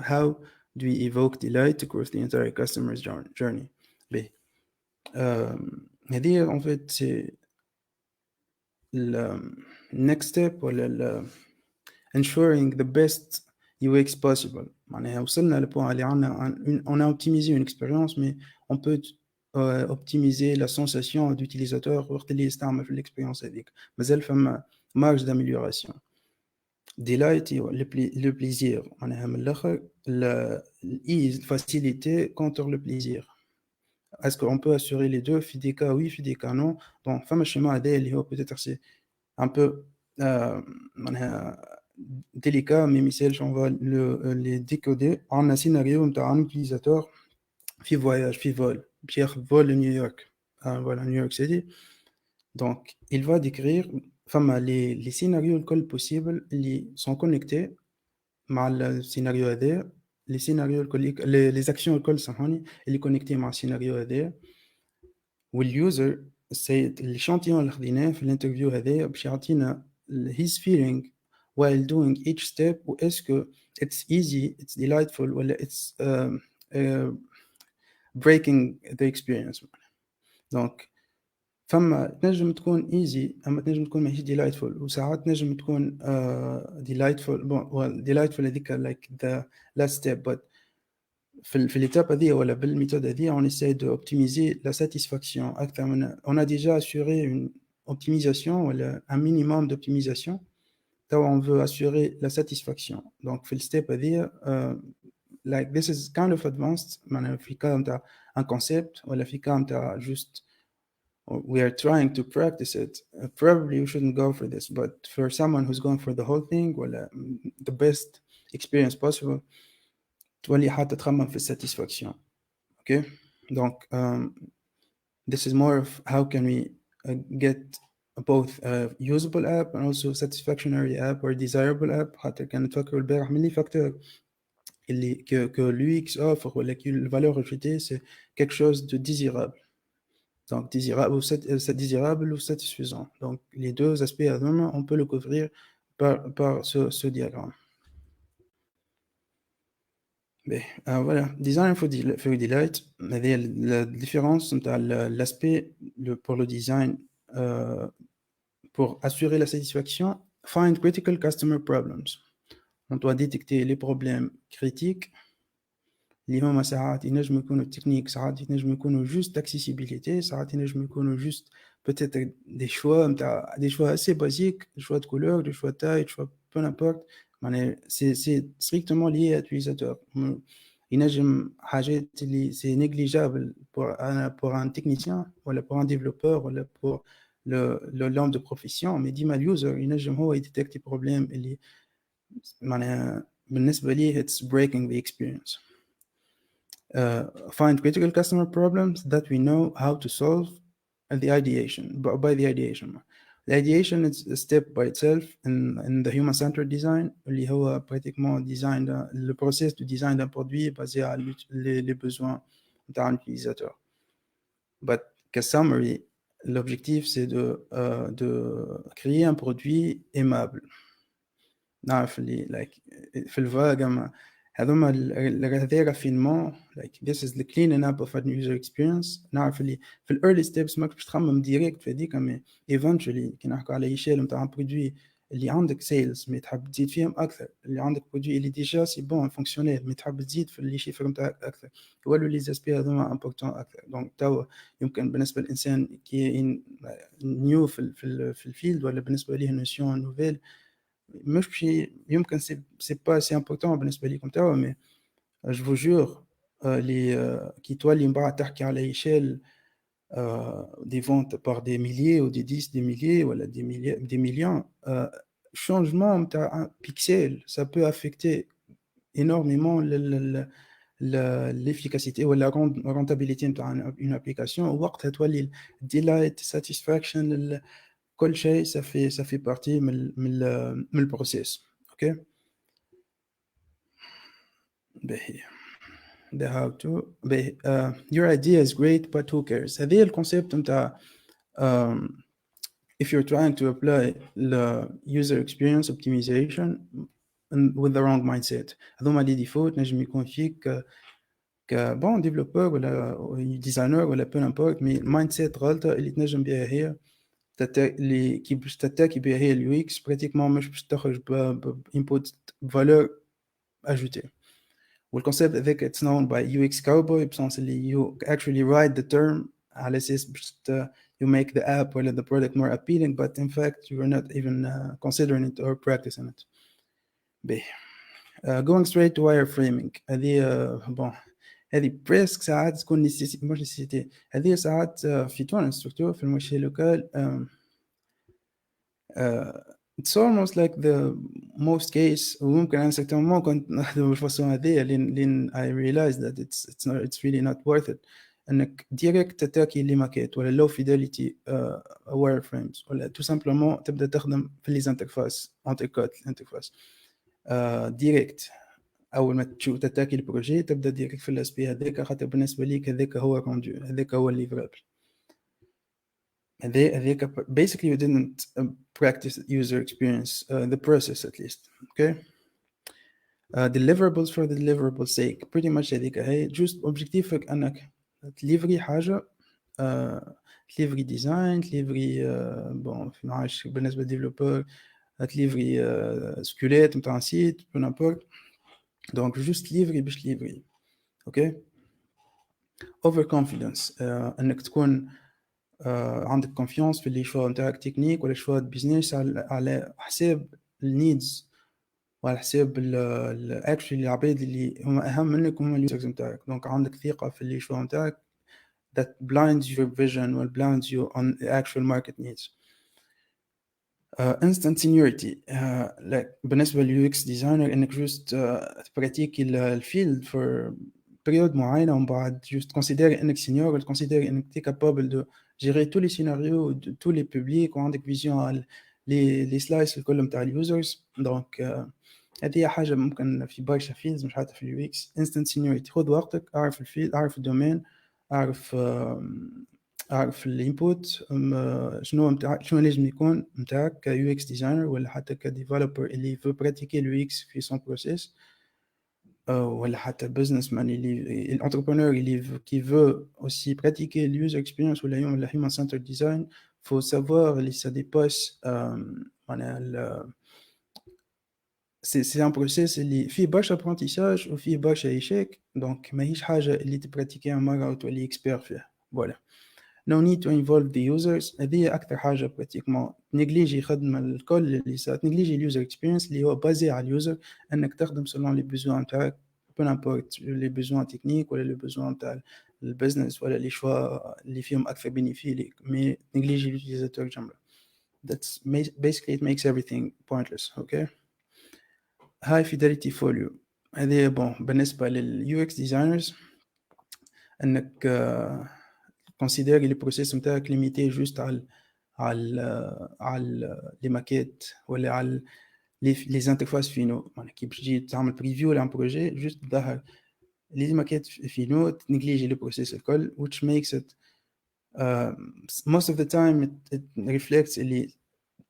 How do we evoke delight across the entire customer's journey? باهي. هذه en fait c'est le next step ولا ensuring the best UX possible. معناها وصلنا للبوان اللي عندنا on a optimisé une expérience mais on peut optimiser la sensation d'utilisateur وقت اللي يستعمل في l'expérience هذيك. مازال فما marge d'amélioration. Delight le plaisir. معناها من الآخر ease facilité contre le plaisir. Est-ce qu'on peut assurer les deux? في des cas oui, في des cas non. Donc فما schéma هذا اللي هو peut-être c'est un peu معناها délicat, mais Michel, on va les décoder en un scénario où un utilisateur fait voyage, fait vol, Pierre vole à New York, voilà, New York City. Donc, il va décrire les scénarios possibles qui sont connectés avec le scénario AD, les scénarios, les actions sont connectées avec le scénario AD, où le user, c'est l'échantillon qui est في l'interview هذا باش يعطينا his feeling while doing each step, ou est-ce que it's easy, it's delightful, or it's breaking the experience. Donc فما تنجم تكون easy اما تنجم تكون ماهيش delightful, وساعات تنجم تكون delightful. Well, delightful هذيك like the last step, but في l'étape هذه ولا بالميثود هذه on essaie de optimiser la satisfaction أكثر من on a déjà assuré une optimisation ولا un minimum d'optimisation. On veut assurer la satisfaction. Donc, في الستيب هذه like this is kind of advanced. معناها في كان نتاع un concept ولا في كان نتاع just we are trying to practice it. Probably you shouldn't go for this, but for someone who's going for the whole thing ولا the best experience possible, تولي حتى تخمم في satisfaction. Okay? Donc, this is more of how can we get both a usable app and also satisfactory app or desirable app. حتى كان نتفكر البارح من les facteurs اللي que l'UX offre ولا que la valeur ajoutée c'est quelque chose de désirable. Donc désirable ou satisfaisant. Donc les deux aspects on peut le couvrir par ce diagramme. Mais voilà, design for delight. La différence entre l'aspect pour le design pour assurer la satisfaction. Find critical customer problems. On doit détecter les problèmes critiques. اللي هما ساعات ينجم يكونوا techniques, ساعات ينجم يكونوا juste accessibilité, ساعات ينجم يكونوا juste peut-être des choix assez basiques, des choix de couleur, des choix de taille, des choix peu importe. C'est strictement lié à l'utilisateur. ينجم حاجات اللي c'est négligeable pour un technicien ولا pour un développeur ولا pour l'homme de profession, mais ديما اليوزر ينجم هو يديتكت problème اللي معناها بالنسبة ليه it's breaking the experience. Find critical customer problems that we know how to solve at the ideation. By the ideation, the ideation is a step by itself in the human-centered design. اللي هو pratiquement design le process de design d'un produit basé à les besoins d'un utilisateur. But as summary, l'objectif c'est de créer un produit aimable. نعرف اللي like في الفاغ هذوما هذا رافينمون like this is the cleaning up of a user experience. نعرف اللي في early steps ماك باش تخمم ديريكت في هذيك، مي eventually كي نحكوا على ايشيل نتاع برودوي اللي عندك سيلز مي تحب تزيد فيهم اكثر، اللي عندك برودوي اللي ديجا سي بون فونكسيونيل مي تحب تزيد في اللي شيفر نتاعك اكثر، يولوا لي زاسبي هذوما امبورطون اكثر. دونك توا يمكن بالنسبه للانسان كي نيو في الفيلد ولا بالنسبه ليه نوسيون نوفيل مش باش يمكن c'est pas assez important بالنسبة ليكم توا mais je vous jure les كي تولي من بعد تحكي على échelle des ventes par des milliers ou des dizaines des milliers ou des millions changement نتاع un pixel ça peut affecter énormément l'efficacité ou la rentabilité d'une application وقتها تولي delight satisfaction كل شيء ça fait partie من le process ok باهي the how to باهي your idea is great but who cares هذه الكونسيبت نتاع if you're trying to apply the user experience optimization with the wrong mindset هذوما لي ديفو تنجم يكون فيك bon développeur ولا designer ولا peu importe mais mindset غلطة اللي تنجم بها هي اللي كي باش تتاكي بها هي اليو اكس براتيكمون مش باش تخرج بانبوت فالور اجوتي والكونسيبت هذاك it's known by UX cowboy بسنس اللي you actually write the term على اساس باش you make the app or the product more appealing but in fact you are not even considering it or practicing it بيه going straight to wireframing هذه bon هذه بريسك ساعات تكون مش نيسيتي هذه ساعات في تونس سورتو في المارشي لوكال it's almost like the most case وممكن أنا ساعتها كنت نخدم بالفصل هذه لين I realized that it's really not worth it انك ديريكت تتاكي لي ماكيت ولا low fidelity wireframes ولا tout simplement تبدا تخدم في لي انترفاس انتركوت الانترفاس ديريكت اول ما تشوف تتاكي البروجي تبدا ديريكت في الاس بي هذاك خاطر بالنسبه ليك هذاك هو روندو هذاك هو الليفرابل هذاك basically you didn't practice user experience the process at least okay deliverables for the deliverables sake pretty much هذيك هي just objectivك انك تليفري حاجه تليفري ديزاين تليفري بون معاش بالنسبه للديفلوبر تليفري سكيليت نتاع سيت بو نابورت دونك جوست ليفري باش ليفري اوكي اوفر كونفيدنس انك تكون عندك كونفيونس في لي شوا نتاعك تكنيك ولا شوا بيزنس على حساب النيدز وعلى حساب الاكشلي العباد اللي هما اهم منك هما اليوزرز نتاعك دونك عندك ثقه في اللي شوا نتاعك that blinds your vision or blinds you on the actual market needs. Instant seniority like بالنسبة لل UX designer إنك just تبراتيكي الفيلد for period معينة ومن بعد just consider إنك senior و consider إنك t'es capable de gérer tous les scénarios tous les publics وعندك vision على les slices الكل متاع اليوزرز دونك هذه حاجة ممكن في برشا فيلدز مش حتى في ال UX instant seniority خذ وقتك أعرف الفيلد أعرف الدومين أعرف الانبوت شنو لازم يكون نتاعك ك UX designer ولا حتى ك developer اللي veut pratiquer le UX في son process ولا حتى businessman اللي l'entrepreneur اللي qui veut aussi pratiquer le user experience ولا la human centered design faut savoir اللي ça dépasse معناها c'est un process اللي فيه برشا apprentissage وفيه برشا échec donc ماهيش حاجة اللي تبراتيكيها مرة وتولي expert فيها voilà no need to involve the users هذه أكثر حاجة براتيكمون نيجليجي خدمة الكل اللي صارت نيجليجي اليوزر اكسبيرينس اللي هو بازي على اليوزر أنك تخدم selon les besoins نتاعك peu importe les besoins techniques ولا les besoins نتاع البزنس ولا les choix اللي فيهم أكثر بينيفي ليك mais نيجليجي اليوزر جملة that's basically it makes everything pointless okay high fidelity folio هذه بون بالنسبة لل UX designers أنك considérer les process نتاعك limité juste على les maquettes ولا على les interfaces finaux معناها كي باش تجي تعمل بريفيو لعن بروجي juste تظهر les maquettes finaux تنيجليجي le process الكل which makes it most of the time it reflects اللي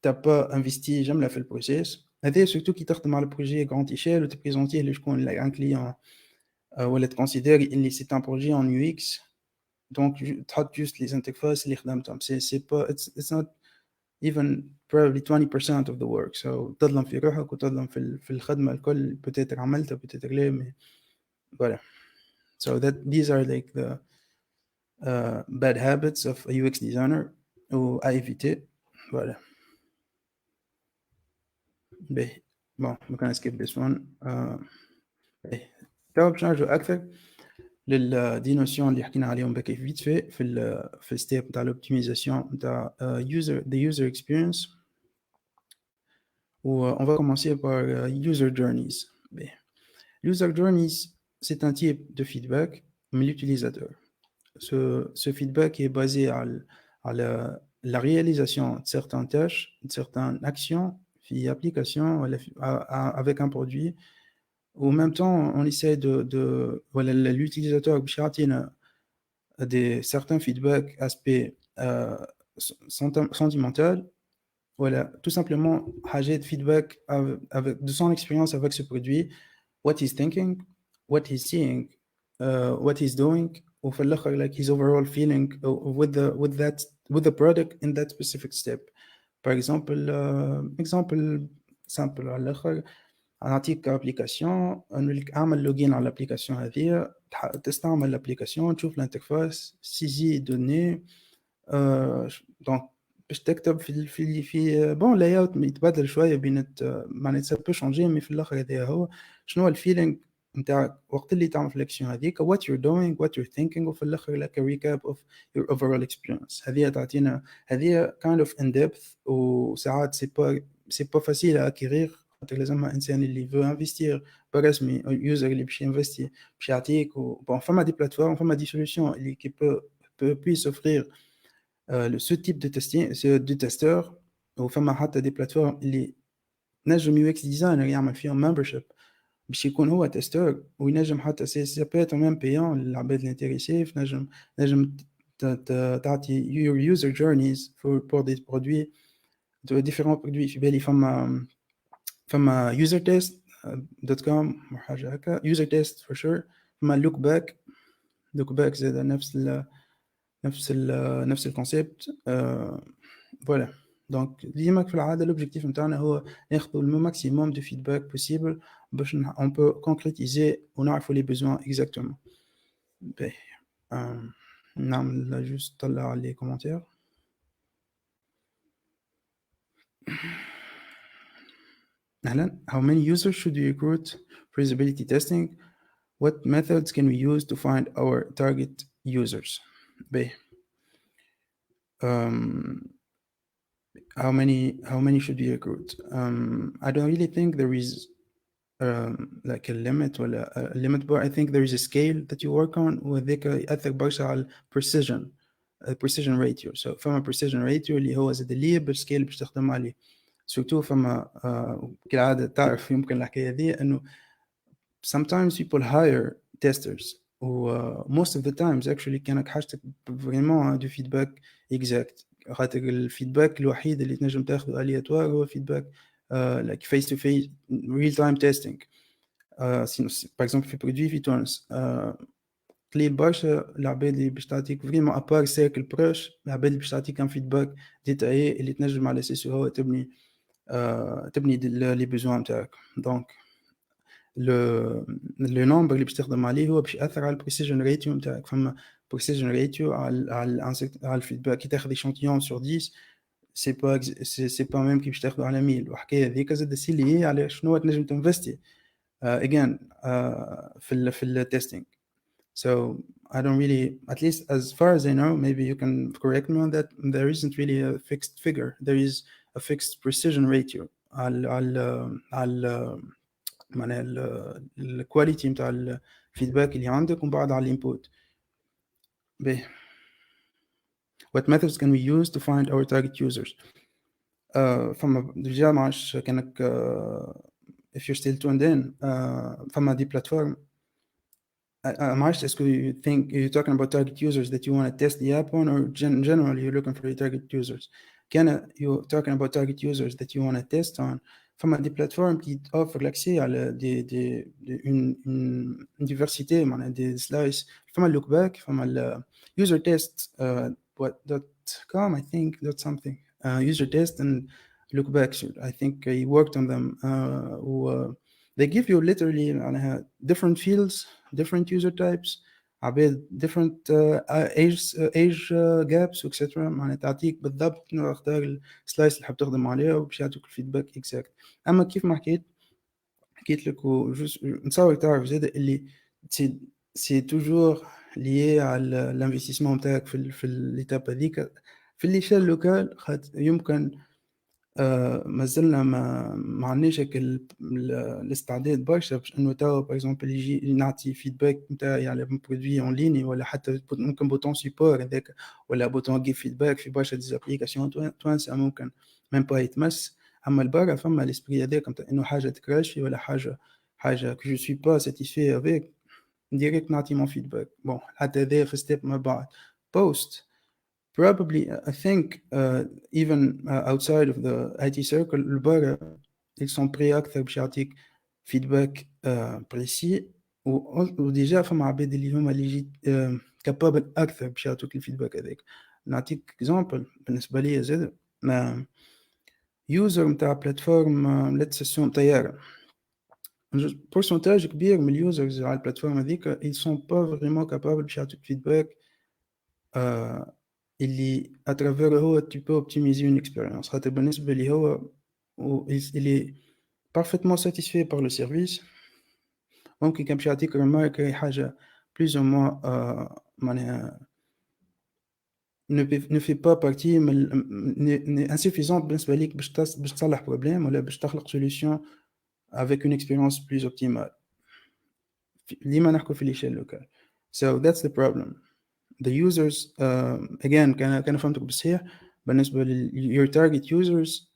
t'as pas investi جملة في البروسيس هذا surtout كي تخدم على بروجي grand échelle وتبريزونتيه لشكون un client ولا تconsidérer اللي c'est un projet en UX donc تحط juste les interfaces اللي خدمتهم c'est pas it's not even probably 20% of the work so تظلم في روحك وتظلم في الخدمة الكل peut-être عملتها peut-être لا mais voilà so that these are like the bad habits of a UX designer ou à éviter voilà باهي bon we can skip this one باهي توا باش نرجعوا أكثر دي نوسيون اللي حكينا عليهم بكيف فيت في الستيب نتاع l'optimisation نتاع the user experience on va commencer par user journeys. User journeys, c'est un type de feedback de l'utilisateur. Ce feedback est basé à la réalisation de certaines tâches, de certaines actions, puis applications avec un produit. En même temps, on essaie voilà, l'utilisateur certains feedbacks aspects sentimental. Voilà, tout simplement, Hajed feedback de son expérience avec ce produit, what he's thinking, what he's seeing, what he's doing, ou like his overall feeling with the product in that specific step. Par exemple, exemple simple, نعطيك ابليكاسيون نقولك اعمل لوجين على الابليكاسيون هذه تستعمل الابليكاسيون تشوف الانترفاس سيزي دوني دونك باش تكتب في بون لاي اوت يتبدل شويه بين معناتها سا بو شونجي مي في الاخر هذا هو شنو الفيلينغ نتاعك وقت اللي تعمل في الاكسيون هذيك what you're doing what you're thinking وفي الاخر like a recap of your overall experience هذه تعطينا هذه kind of in depth وساعات سي با فاسيل à acquérir خاطر لازمها انسان اللي فو انفستير برسمي يوزر اللي باش ينفستي باش يعطيك بون فما دي بلاتفورم فما دي سوليوشن اللي كي puisse offrir ce type de testeur وفما حتى دي بلاتفورم اللي نجم يو اكس ديزاينر يعمل فيهم membership باش يكون هو تستور وينجم حتى سي بيت ميم بيان للعباد اللي انتريسي نجم تعطي your user journeys pour des produits de différents produits في بالي فما usertest.com وحاجه هكا user test for sure فما look back زاد نفس الكونسيبت فوالا دونك ديما في العاده لوبجيكتيف نتاعنا هو ناخذ لو ماكسيموم دو فيدباك بوسيبل باش اون بو كونكريتيزي ونعرفوا لي بيزوان اكزاكتومون باهي نعمل جوست طلع لي كومونتير أهلا how many users should we recruit for usability testing what methods can we use to find our target users باهي how many should we recruit I don't really think there is like a limit or a limit but I think there is a scale that you work on وذاك يأثر برشا على precision ratio so فما precision ratio اللي هو زاد اللي بالسكيل باش تخدم عليه سورتو فما كالعادة تعرف يمكن الحكاية هذه انه sometimes people hire testers most of the times actually كانك حاجتك vraiment du feedback exact خاطر الفيدباك الوحيد اللي تنجم تاخذه الياتوار هو feedback like face to face real time testing par exemple في برودوي في تونس تلاقي برشا العباد اللي باش تعطيك فريمون ابار سيركل بروش العباد اللي باش تعطيك ان فيدباك ديتايي اللي تنجم على اساسه هو تبني لي بيزوان نتاعك دونك لو نومبر اللي باش تخدم عليه هو باش ياثر على البريسيجن ريتيو نتاعك فما بريسيجن ريتيو على الفيدباك كي تاخذ ايشانتيون سور 10 سي با ميم كي باش تاخذه على 1000 وحكايه هذيك زاد سي لي على شنو تنجم تنفستي again في التستينغ so I don't really at least as far as I know maybe you can correct me on that there isn't really a fixed figure there is a fixed precision ratio على معناها الكواليتي نتاع الفيدباك اللي عندك ومن بعد على الانبوت باهي what methods can we use to find our target users فما ديجا معاش كانك if you're still tuned in فما دي بلاتفورم معاش اسكو you think you're talking about target users that you want to test the app on or generally you're looking for your target users كان you're talking about target users that you want to test on فما دي بلاتفورم qui offre l'accès على une diversité معناها دي سلايس فما look back فما user test what.com I think .something user test and look back I think I worked on them they give you literally معناها different fields different user types عباد different age gaps etc. معناها تعطيك بالضبط شنو اختار السلايس اللي حاب تخدم عليها وباش يعطيك الفيدباك اكزاكت. اما كيف ما حكيت لك نتصور تعرف زاد اللي سي توجور ليي على الانفستيسمون نتاعك في ليتاب هذيك في ليشيل لوكال. يمكن مازلنا ما عندناش الاستعداد برشا باش انه توا باغ اكزومبل يجي نعطي فيدباك نتاعي على برودوي اون ليني ولا حتى ممكن بوتون سيبور هذاك ولا بوتون جيف فيدباك في برشا ديزابليكاسيون توانسه ممكن ميم با يتمس. اما البرا فما الاسبري هذاك نتاع انه حاجه تكراشي ولا حاجه كو جو سوي با ساتيسفي افيك ديريكت نعطي مون فيدباك. بون حتى هذا في ستيب ما بعد بوست. Probably, I think, even outside of the IT circle, البارا ils sont prêts أكثر باش يعطيك feedback précis وديجا فما عباد اللي هما اللي يجي capable أكثر باش يعطوك الفيدباك هذاك. نعطيك example بالنسبة لي زاد user متاع بلاتفورم لات سيسيون طيارة pourcentage كبير من اليوزرز على البلاتفورم هذيك ils sont pas vraiment capables باش يعطوك feedback اللي à travers هو tu peux optimiser une expérience. خاطر بالنسبة لي هو il est parfaitement satisfait par le service. ممكن كان باش يعطيك remarque أي حاجة plus ou moins معناها ne fait pas partie من insuffisante بالنسبة ليك باش تصلح problème ولا باش تخلق solution avec une expérience plus optimale. لما نحكو في l'échelle locale. So that's the problem. The users again كان فهمتك بصحيح بالنسبة your target users.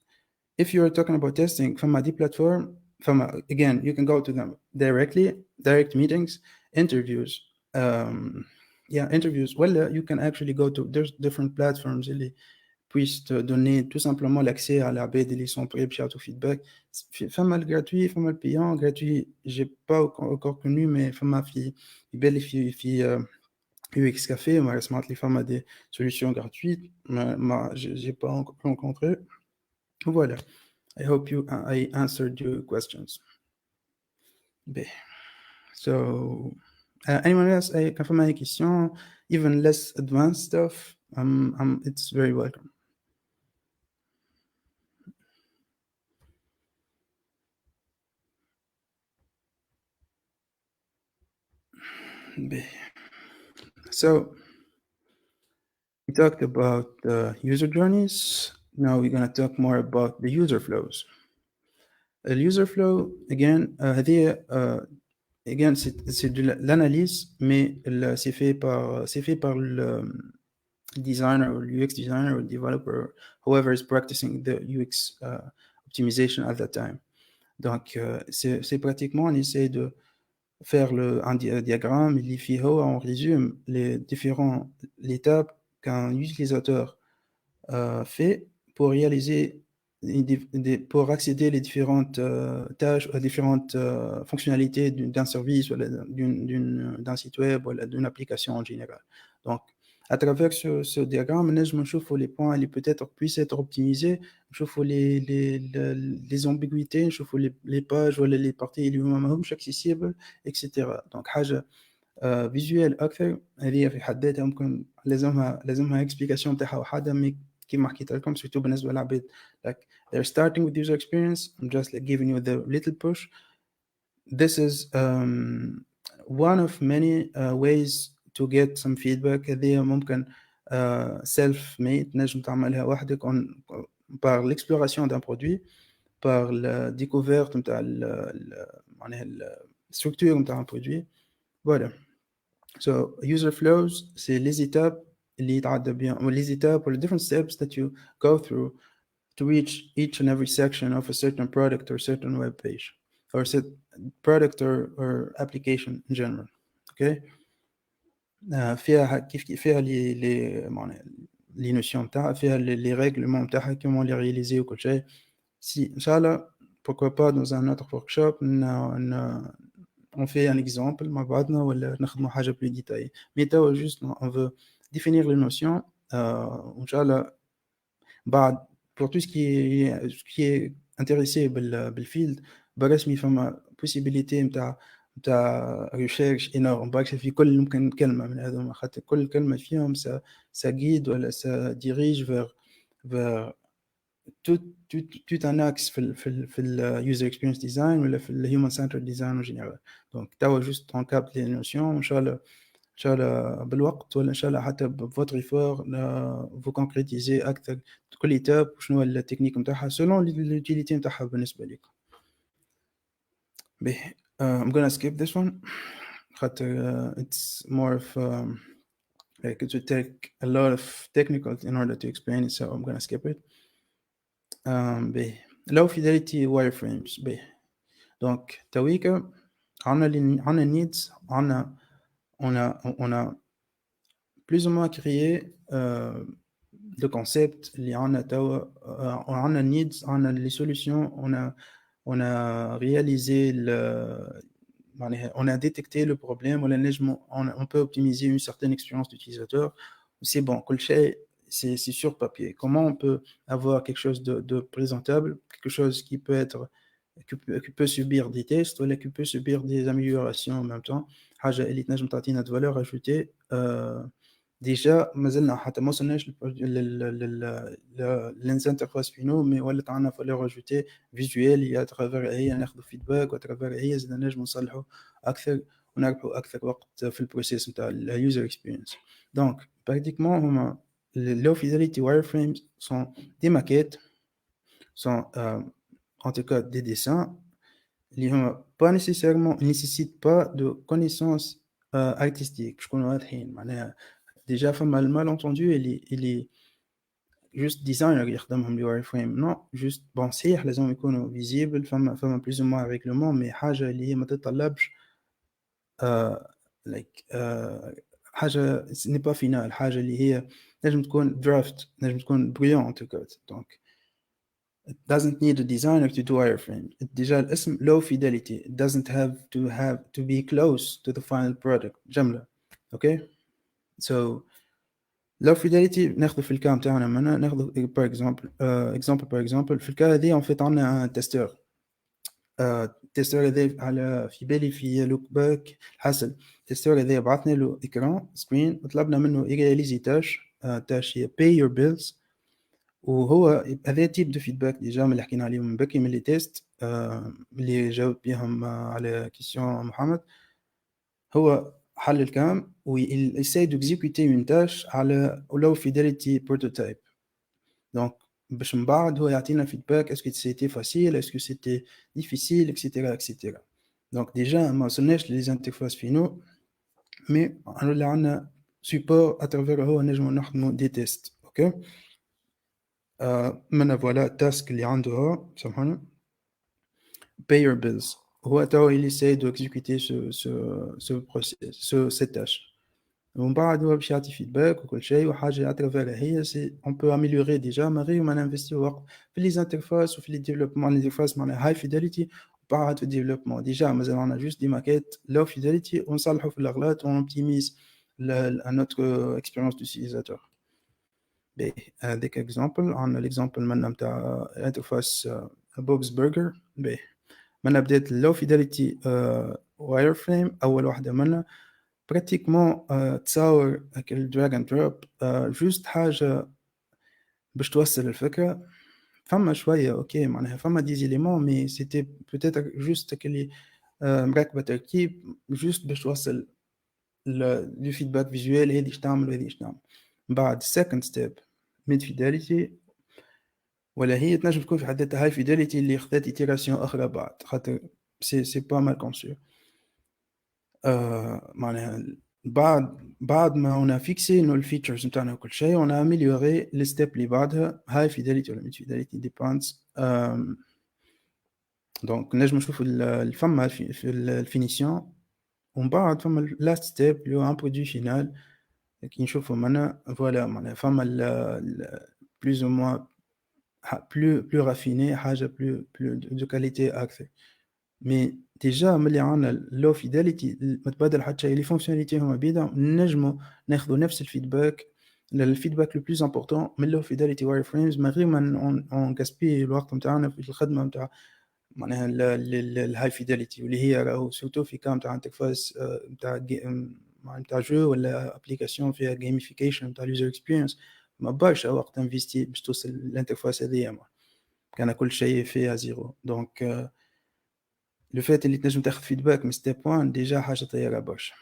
If you are talking about testing فما دي platform فما again you can go to them directly, direct meetings, interviews, interviews ولا you can actually go to there's different platforms اللي puissent te donner tout simplement l'accès à l'abed اللي sont prêts باش يعطوا feedback. فما الgratuit فما الpayant. Gratuit j'ai pas encore connu mais فما في يبالي في UX Café, mais récemment les femmes a des solutions gratuites, mais j'ai pas encore rencontré. Voilà. I hope I answered your questions. So, anyone else can find any question, even less advanced stuff, it's very welcome. So, we talked about the user journeys. Now we're going to talk more about the user flows. The user flow, again, again c'est de l'analyse, mais c'est fait par le designer ou l'UX designer ou developer, whoever is practicing the UX optimization at that time. Donc, c'est pratiquement, on essaie de faire un diagramme, on résume les différentes étapes qu'un utilisateur fait pour réaliser pour accéder les différentes tâches, aux différentes fonctionnalités d'un service, ou d'un site web, ou d'une application en général. Donc, à travers ce diagramme, je trouve les points qui peut-être puissent être optimisés, je trouve les ambiguïtés, je trouve les pages, ou les parties qui sont accessibles, etc. Donc, visuel أكثر هذه في حد ذاتها ممكن لازمها explication نتاعها وحدة مي كيما حكيت لكم surtout بالنسبة للعباد like they're starting with user experience. I'm just like giving you the little push. This is one of many ways to get some feedback. هذه ممكن self made نجم تعملها وحدك par l'exploration d'un produit, par la découverte نتاع معناها structure نتاع un produit. Voilà. So user flows, c'est les étapes اللي يتعدى بها ou les étapes or the different steps that you go through to reach each and every section of a certain product or certain web page or set product or application in general. Okay. فيها كيف فيها les معناها les notions نتاعها فيها les règlements نتاعها comment les réaliser وكل شيء. Si inchallah pourquoi pas dans un autre workshop on fait un exemple مع بعضنا ولا نخدموا حاجة plus détaillée. Mais toi juste on veut définir les notions inchallah بعد pour tout ce qui est intéressé بالfield برسمي فما possibilité نتاع نتاع ريشيرش انورم برشا في كل ممكن كلمه من هذوما، خاطر كل كلمه فيهم سا جيد ولا سا ديريج vers tout un axe في ال user experience design ولا في ال human centered design en général. Donc توا juste on capte les notions ان شاء الله بالوقت ولا ان شاء الله حتى بفوتر effort vous concrétiser اكثر كل ايتاب وشنو التكنيك نتاعها selon l'utilité نتاعها بالنسبه لكم. به I'm gonna skip this one خاطر it's more of like it would take a lot of technical in order to explain it, so I'm gonna skip it. به low fidelity wireframes. به donc تويكا عنا needs on a plus ou moins créé le concept اللي عنا توا عنا needs عنا les solutions on a réalisé on a détecté le problème on peut optimiser une certaine expérience d'utilisateur. C'est bon, c'est sur papier. Comment on peut avoir quelque chose de présentable, quelque chose qui peut subir des tests ou qui peut subir des améliorations en même temps. حاجة اللي تنجم تعطينا de valeur ajoutée. Déjà مازلنا حتى ما وصلناش les interfaces finaux, mais ولات عندنا valeur ajoutée visuelle à travers هي ناخذ feedback و travers هي زدنا نجم نصلحوا أكثر ونربحوا أكثر وقت في البروسيس نتاع user experience. Donc pratiquement هما les low fidelity wireframes sont des maquettes, sont en tout cas des dessins qui pas nécessairement nécessitent pas de connaissances artistiques. Je connais معناها déjà فما malentendu il est juste designer يخدمهم les wireframe. Non, juste bon صحيح لازم يكونوا visible فما plus ou moins règlement, mais حاجة اللي هي ما تتطلبش like حاجة ce n'est pas final, حاجة اللي هي نجم تكون draft, نجم تكون brilliant en tout cas. Donc it doesn't need a designer to do wireframe. déjà الاسم low fidelity, it doesn't have to be close to the final product. جملة okay. So low fidelity ناخذ في الكام تاعنا منا ناخذ par example في الكا هذه en fait عندنا un testeur. التستور هذا على في بالي في لوك باك حسن التستور هذا بعثنا له إكران سكرين وطلبنا منه يرياليزي تاش هي pay your bills, وهو هذا تيب دو فيدباك ديجا من اللي حكينا عليهم من بكري من لي تيست اللي جاوب بهم على كيسيون محمد. هو حل الكام ويساي دو اكزيكوتي اون تاش على low fidelity prototype. donc باش من بعد هو يعطينا فيدباك اسكو سيتي فاسيل اسكو سيتي ديفيسيل اكسيتيرا اكسيتيرا. دونك ديجا ما وصلناش لي انترفاس فينو, مي ولا عندنا سيبور اترافير هو نجمو نخدمو دي تيست. اوكي من فوالا التاسك اللي عنده هو سامحوني pay your bills. هو تاو il essaie de exécuter ce process cette tâche. ومن بعد هو باش يعطي فيدباك وكل شيء وحاجه اترافير هي سي اون بو اميليوري ديجا من غير ما ننفستيو وقت في لي انترفاس وفي لي ديفلوبمون. لي انترفاس معناها هاي فيداليتي وبعد في الديفلوبمون ديجا مازال عندنا جوست دي ماكيت لو فيداليتي ونصلحوا في الاغلاط ونوبتيميز نوتر اكسبيريونس دوتيليزاتور. هذيك اكزامبل عندنا ليكزامبل منا نتاع انترفاس بوبز برجر. منا بدات اللو فيداليتي واير فريم اول واحده منا براتيكمون تصور هكا دراج اند دروب جوست حاجه باش توصل الفكره. فما شويه اوكي معناها فما دي زيليمون مي سيتي بوتيتر جوست كلي مركبه تركيب جوست باش توصل لو فيدباك فيجوال هذه اش تعمل وهذه اش تعمل. بعد سكند ستيب ميد فيداليتي ولا هي تنجم تكون في حد ذاتها هاي فيداليتي اللي خذت ايتيراسيون اخرى بعد خاطر سي با مال كونسيو. معناها بعد ما on a fixé nos features نتاعنا وكل شيء on a amélioré les steps اللي بعدها high fidelity ولا mid fidelity depends. donc نجم نشوفوا الفما في الفينيسيون ومن بعد فما last step اللي هو un produit final كي نشوفوا منا فوالا معناها فما plus ou moins plus raffiné حاجة plus de qualité أكثر. مي ديجا ملي عندنا لو فيداليتي ما تبادل حتى شيء لي فونكسيوناليتي هما بيدا نجموا ناخذوا نفس الفيدباك لو بلوس امبورطون من لو فيداليتي واير فريمز من غير ما اون غاسبي الوقت نتاعنا في الخدمه نتاع معناها الهاي فيداليتي واللي هي راهو سورتو في كام تاع انترفاس نتاع جو ولا ابليكاسيون فيها جيميفيكيشن تاع اليوزر اكسبيرينس ما برشا وقت انفيستي باش توصل للانترفاس هذيا كان كل شيء فيها زيرو دونك لو فات اللي تنجم تاخذ فيدباك من ستيب 1 ديجا حاجه طياره برشا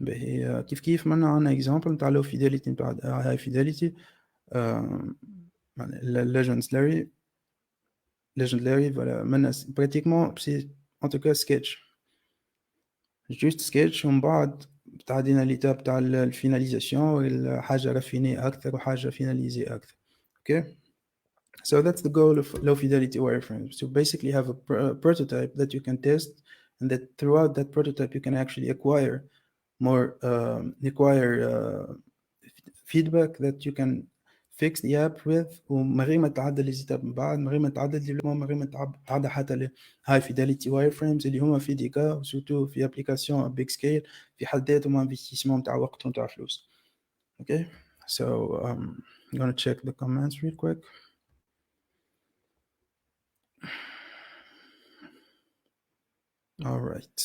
باهي كيف منا عندنا اكزامبل نتاع لو فيداليتي نتاع هاي فيداليتي legendary voilà منا pratiquement c'est en tout cas sketch juste sketch ومن بعد تعدينا ليتاب تاع الفيناليزاسيون والحاجه رافيني اكثر وحاجه فيناليزي اكثر okay. So that's the goal of low fidelity wireframes. To basically have a prototype that you can test, and that throughout that prototype you can actually acquire more feedback that you can fix the app with. ومن غير ما تعدل الزيتاب من بعد، من غير ما تعدل ديفلوبمون، من غير ما تعدل حتى ل high fidelity wireframes اللي هما في ديكا وسورتو في ابليكاسيون big scale في حد ذاتهم انفستيسمون تاع وقت وتاع فلوس. Okay, so I'm gonna check the comments real quick. All right.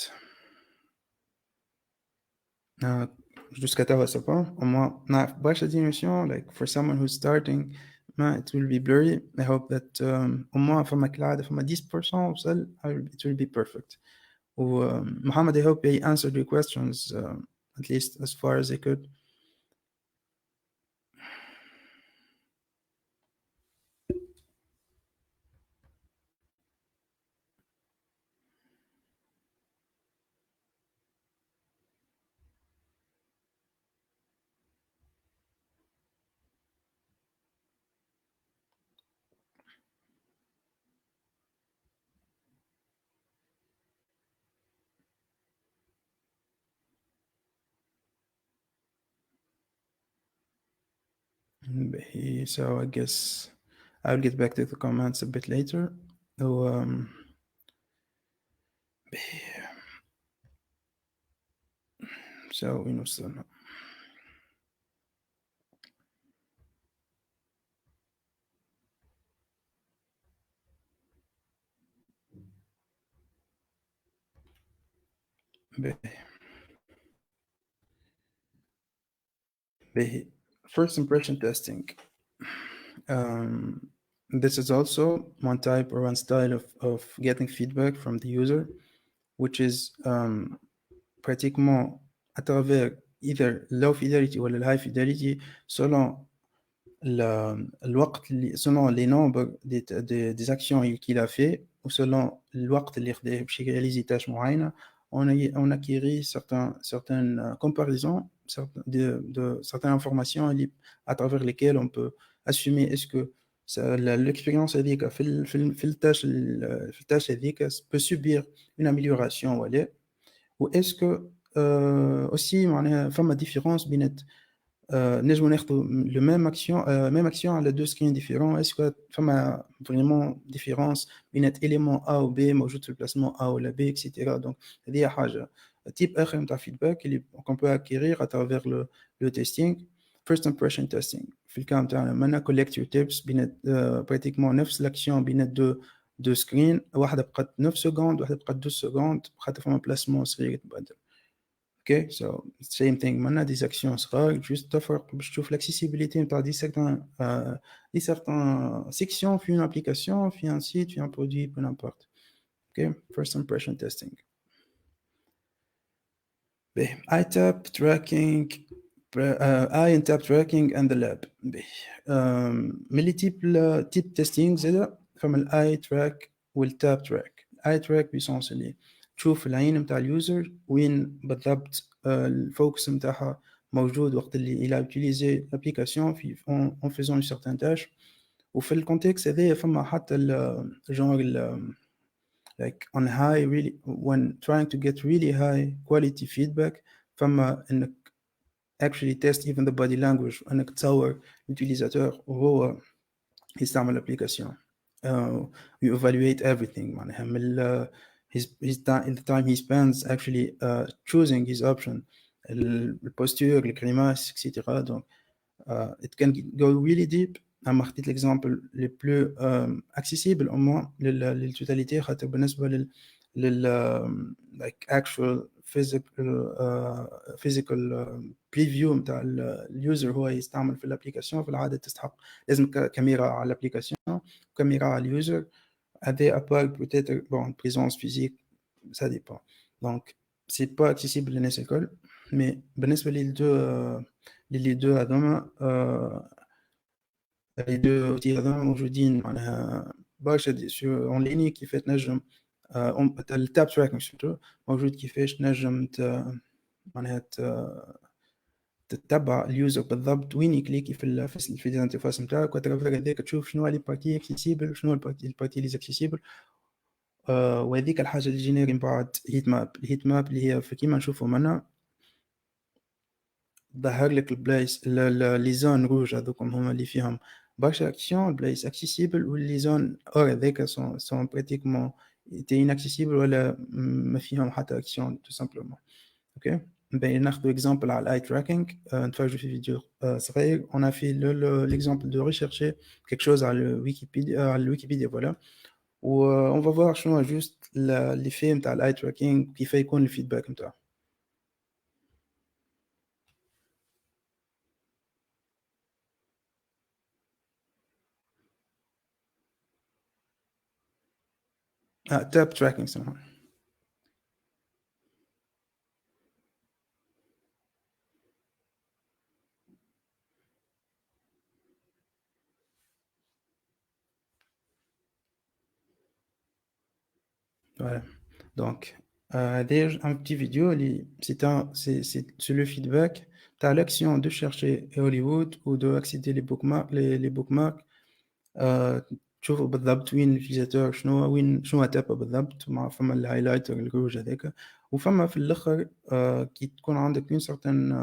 Jusqu'à tard, c'est pas. Au moins, برشا ديميسيون like for someone who's starting, it will be blurry. I hope that au moins فما كالعادة فما 10% وصل, it will be perfect. Mohammed, I hope I answered your questions at least as far as I could. So I guess I'll get back to the comments a bit later. So نوصلنا. First impression testing. This is also one type or one style of getting feedback from the user, which is pratiquement à travers either low fidelity or high fidelity selon الوقت اللي selon les nombres des actions qu'il a fait ou selon الوقت اللي خداه باش يرياليزي تاش معينة. On acquérit certaines comparaisons de certaines informations à travers lesquelles on peut assumer est-ce que l'expérience هذيك في التاش هذيك peut subir une amélioration ولا ou est-ce que aussi معناها فما différence بين نجمو ناخدو le même action على deux screens différents. est-ce que فما vraiment différence بين élément A و B موجود في البلاسمون A ولا B etc. donc هذه حاجة type آخر نتاع feedback اللي qu'on peut acquérir à travers le testing. first impression testing في الكام تاعنا مانا collect your tips بين pratiquement نفس l'action بين deux screens, واحدة بقت 9 secondes واحدة بقت 12 secondes خاطر فما بلاسمون صغير يتبدل. Okay, so same thing. Maintenant, des actions صغار juste تفرق باش تشوف l'accessibilité نتاع دي certains sections في une application, في un site, في un produit, peu n'importe. Okay, first impression testing. eye tap tracking, eye and tap tracking and the lab. من type testing زادا فما ال eye track وال tap track. eye track بيسونس اللي تشوف العين متاع اليوزر وين بالضبط الفوكس متاعها موجود وقت اللي il a utilisé l'application في en faisant une certaine tâche. وفي الكونتكست هذايا فما حتى genre like on high really when trying to get really high quality feedback فما انك actually test even the body language انك تصور الutilisateur وهو يستعمل الابليكاسيون. You evaluate everything معناها من the time he spends actually choosing his option, the posture, the grimace, etc. Donc it can go really deep أما خديت l'exemple les plus accessibles au moins للtotalité خاطر بالنسبة like actual physical preview متاع اليوزر هو يستعمل في الابليكاسيون في العادة تستحق لازم كاميرا على الابليكاسيون وكاميرا على اليوزر هذا apart peut-être bon présence physique ça dépend donc c'est pas accessible للناس الكل mais بالنسبة للدو هذوما les deux outils هذوما موجودين معناها برشا en ligne كيف تنجم التاب تراكينغ سورتو موجود كيفاش تنجم معناها تتبع اليوزر بالضبط وين يكليكي في الانترفاس نتاعك وترافير هذاك تشوف شنو لي بارتي اكسيسيبل شنو البارتي لي اكسيسيبل وهذيك الحاجه اللي جينيري من بعد الهيت ماب اللي هي كيما نشوفوا منها ظهر لك البلايص لي زون روج هذوكم هما اللي فيهم برشا اكسيون البلايص اكسيسيبل واللي زون اور هذاك سون براتيكمون تي اناكسيسيبل ولا ما فيهم حتى اكسيون تو سامبلومون اوكي ben ناخذ اكزامبل على الاي تراكينغ نتفرجوا في فيديو صغير on a fait l'exemple de rechercher quelque chose على الويكيبيديا voilà و on va voir شنو juste l'effet نتاع الاي تراكينغ كيف يكون الفيدباك نتاعه tap tracking somehow. Voilà. Donc, déjà un petit vidéo, c'est le feedback. Tu as l'action de chercher Hollywood ou d'accéder les bookmarks, les bookmarks. تشوف بالضبط وين الفيزيتور شنو تابع بالضبط مع فما الهايلايتر الروج هذاك وفما في الاخر كي تكون عندك une certaine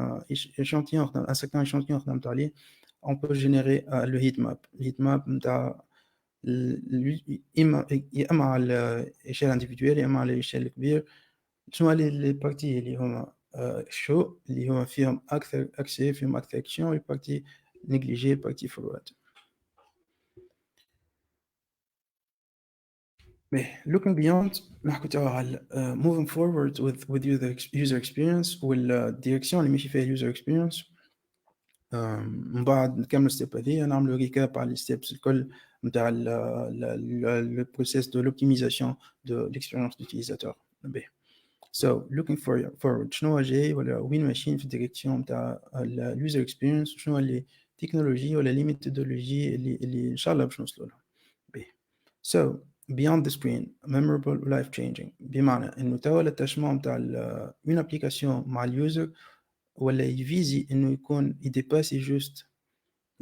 échantillon un certain échantillon خدمت عليه on peut générer le heat map نتاع اما على الاشياء الانديفيدوال اما على الاشياء الكبير شنو لي بارتي اللي هما شو اللي هما فيهم اكثر اكسي فيهم اكثر اكشن البارتي نيجليجي بارتي فورورد. Looking beyond نحكي توا على moving forward with user experience والديريكسيون اللي ماشي فيها user experience. من بعد نكمل ستيب هذيا نعملوا ريكاب على الستيبس الكل نتاع le process de l'optimisation de l'expérience d'utilisateur. So looking forward شنو جاي ولا وين ماشيين في الديريكسيون نتاع اليوزر اكسبيرينس وشنو لي تكنولوجي ولا لي ميثودولوجي اللي ان شاء الله باش نوصلوا لها. So beyond the screen memorable و life changing بمعنى انه توا الاتاشمون نتاع une application مع اليوزر ولا يفيزي انه يكون يديباسي جوست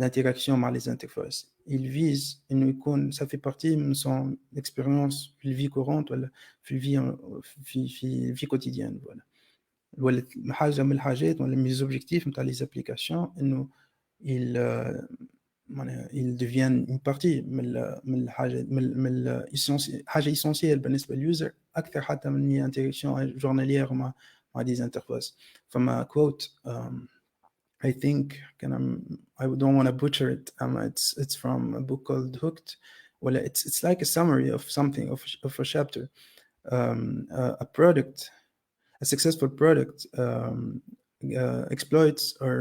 l'interaction مع les interfaces. Il vise انه يكون ça fait partie de son expérience في الفي courante ولا في vie quotidienne voilà. ولا حاجه من الحاجات ولا من les objectifs نتاع les applications انه il devient une partie من الحاجه من حاجه essentielle بالنسبه لليوزر اكثر حتى من interaction journalière مع des interfaces. فما quote I think I don't want to butcher it. It's from a book called Hooked. Well, it's like a summary of something of a chapter. A product, a successful product, exploits or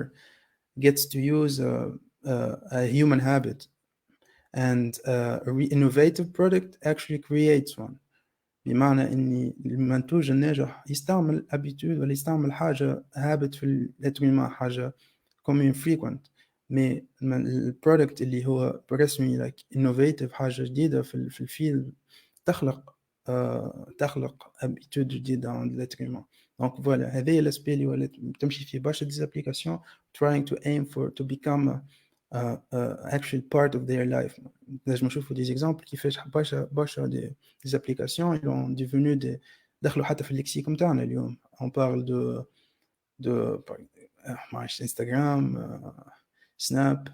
gets to use a human habit, and a innovative product actually creates one. بمعنى ان المنتوج الناجح يستعمل habitude ولا يستعمل حاجه habit في الاتمام حاجه common frequent مي البرودكت اللي هو برسمي like innovative حاجه جديده في الفيلد تخلق habitude جديده عند الاتمام. دونك فوالا هذه الاسبي اللي ولات تمشي في برشا ديزابليكاسيون trying to aim to become actual part of their life. نجم نشوفوا دي زيكزامبل كيفاش برشا دي applications ils ont devenu دخلوا حتى في الليكسيك نتاعنا اليوم. on parle de معلش انستغرام سناب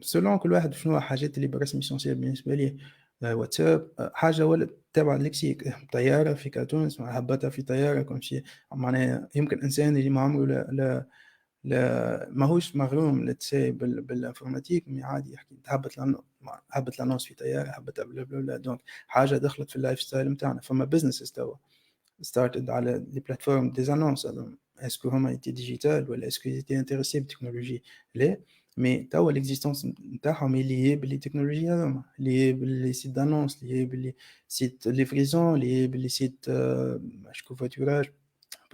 سولون كل واحد شنو حاجات اللي برسمي اسونسيال بالنسبه ليه. واتساب حاجه ولا تبع الليكسيك طياره في كرتون اسمها هبطها في طياره كل شيء معناها يمكن انسان اللي ما عمره لا لا ماهوش مغروم let's say بالانفورماتيك، مي عادي يحكي هبط لانونس في طياره، هبط بلا بلا بلا. دونك حاجه دخلت في اللايف ستايل نتاعنا. فما بزنس توا started على لي بلاتفورم دي زانونس. اسكو هما ايتي ديجيتال ولا اسكو ايتي انتريسي بالتكنولوجي؟ لا، مي توا ليكزيستونس نتاعهم لي باللي تكنولوجي هذوما، لي باللي سيت دانونس، لي باللي سيت ليفريزون، لي باللي سيت اشكو فاتوراج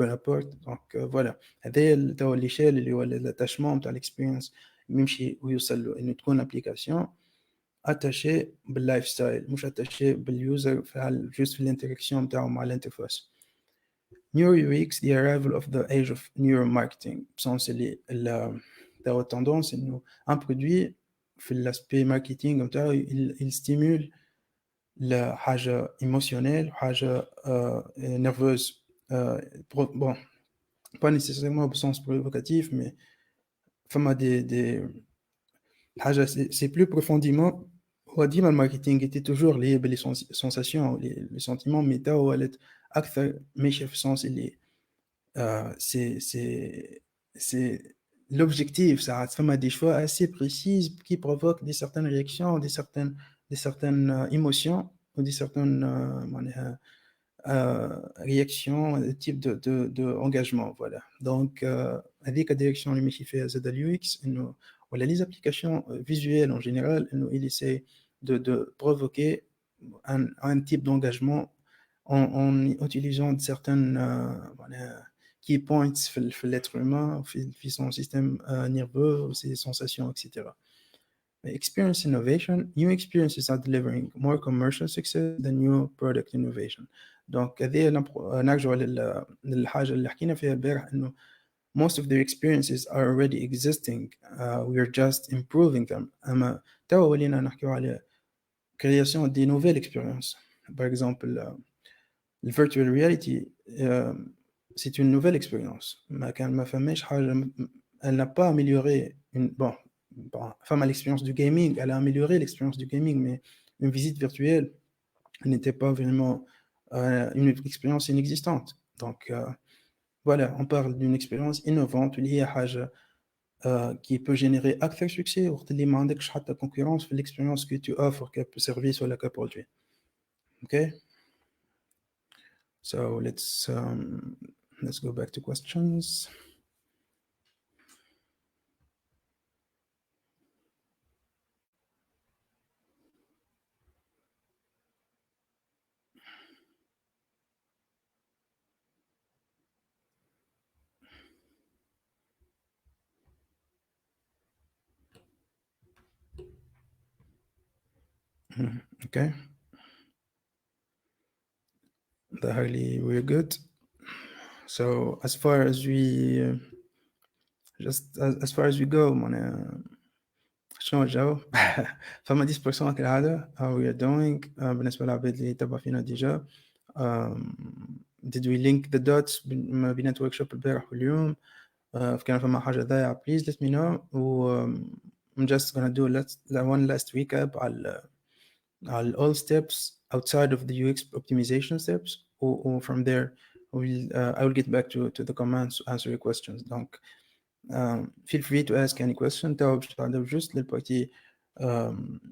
peu importe. Donc voilà، هذا توا اللي شال اللي هو الاتاشمون تاع الاكسبيرينس يمشي ويوصل له انه تكون ابليكاسيون اتاشي باللايف ستايل، مش اتاشي باليوزر في جوست في الانتراكسيون نتاعو مع الانترفاس. Neuro UX, the arrival of the age of neuromarketing. بسونس اللي توا التندونس انه ان برودوي في الاسبي ماركتينغ نتاعو يستيمول لحاجه ايموشنيل وحاجه نيرفوز. bon pas nécessairement au sens provocatif, mais فما des حاجة c'est plus profondément. هو ديما الماركتينغ était toujours lié باللي sensations les sentiments، mais توا ولات أكثر ماشية في السنس اللي c'est l'objectif. ساعات فما des choix assez précises qui provoquent des certaines réactions, des certaines émotions ou des certaines معناها réaction, type de engagement. Voilà. Donc avec la direction اللي ماشي فيها زاد الUX انه ولا les applications visuelles en général انه il essaie de provoquer un type d'engagement en utilisant certaines key points في l'être humain, في son système nerveux, ses sensations, etc. Experience innovation. New experiences are delivering more commercial success than new product innovation. Donc هذه نرجع للحاجة اللي حكينا فيها البارح إنه most of their experiences are already existing. We are just improving them. أما توا ولينا نحكيو على création des nouvelles expériences. Par exemple, le virtual reality, c'est une nouvelle expérience. ما فماش حاجة. Elle n'a pas amélioré bon, enfin, l'expérience du gaming, elle a amélioré l'expérience du gaming, mais une visite virtuelle n'était pas vraiment une expérience inexistante. Donc, voilà, on parle d'une expérience innovante liée à حاجة qui peut générer أكثر succès وقت اللي ما عندكش حتى concurrence في l'expérience que tu offres كservice ولا كproduit. Okay? So let's go back to questions. Okay. We're good. So as far as we as far as we go, شنو الجو؟ فما 10% كالعادة how we are doing. بالنسبة للعباد اللي تبع فينا ديجا. Did we link the dots ما بين الوركشوب البارح واليوم؟ كان فما حاجة ضايعة please let me know. I'm just gonna do one last recap على all steps outside of the UX optimization steps. From there I will get back to the comments to answer your questions. Donc feel free to ask any question. توا باش نتعداو juste للبارتي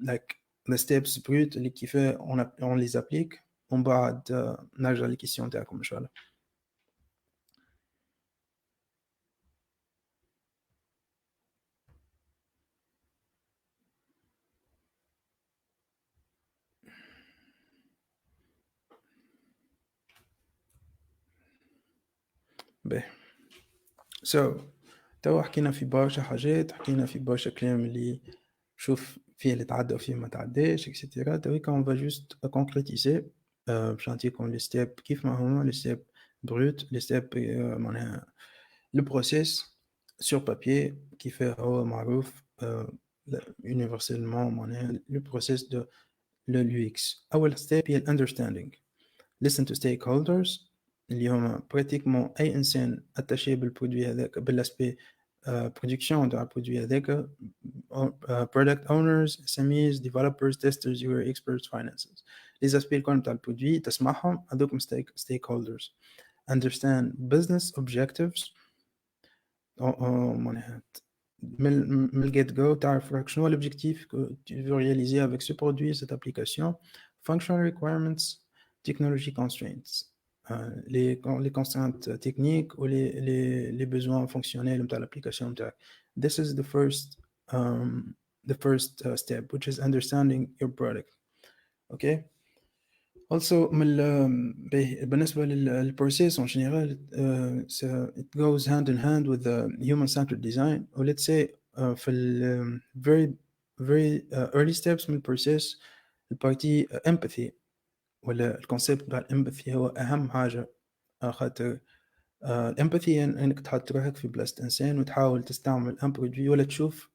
like the steps brut اللي كيفاه on les applique ومن بعد نرجع للكيسيون تاعكم ان شاء الله. باهي. So توا حكينا في برشا حاجات، حكينا في برشا كلام اللي شوف فيه اللي تعدى وفيه ما تعداش اكسيتيرا. تويكا on va juste concrétiser باش نعطيكم لي ستيب كيف ما هما لي ستيب بروت، لي ستيب معناها لو بروسيس سور بابيي كيفاه هو معروف universellement معناها لو بروسيس دو لو UX. أول ستيب هي الاندرستاندينغ. listen to stakeholders اللي هما براتيكمون أي إنسان أتاشي بالبرودوي هذاك بالأسبي برودكسيون تاع البرودوي هذاك product owners, SMEs, developers, testers, UX experts, finances. les aspects الكل تاع البرودوي تسمعهم هذوكم stakeholders. understand business objectives معناها من الجيت جو تعرف راك شنو l'objectif que tu veux réaliser avec ce produit, cette application, functional requirements, technology constraints, les contraintes techniques ou les besoins fonctionnels de l'application. This is the first step, which is understanding your product. Okay. Also, بالنسبة للprocess en général, it goes hand in hand with the human-centered design. Or let's say في ال very early steps من الprocess البارتي empathy ولا الكونسيبت بتاع الempathy هو أهم حاجة. خاطر الempathy إنك تحط روحك في بلاصة إنسان وتحاول تستعمل un produit ولا تشوف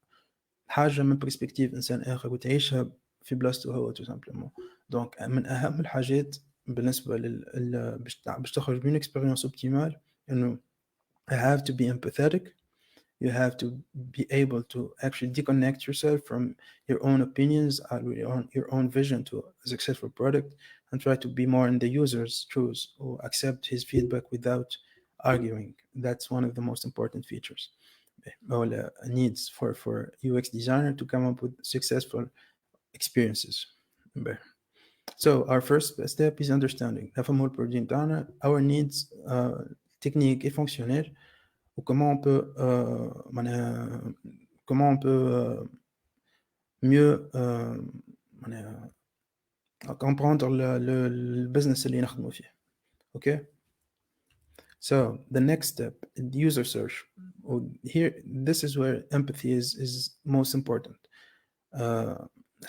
حاجة من برسبكتيف إنسان آخر وتعيشها في بلاصته هو tout simplement. دونك من أهم الحاجات بالنسبة باش تخرج من experience optimale إنه you have to be empathetic, you have to be able to actually disconnect yourself from your own opinions and your own vision to a successful product and try to be more in the user's shoes or accept his feedback without arguing. That's one of the most important features or needs for UX designer to come up with successful experiences. So our first step is understanding نفهموا البرودوي نتاعنا, our needs techniques et fonctionnels, ou comment on peut mieux comprendre le business اللي نخدموا فيه. Okay. So the next step, user search. Here, this is where empathy is most important.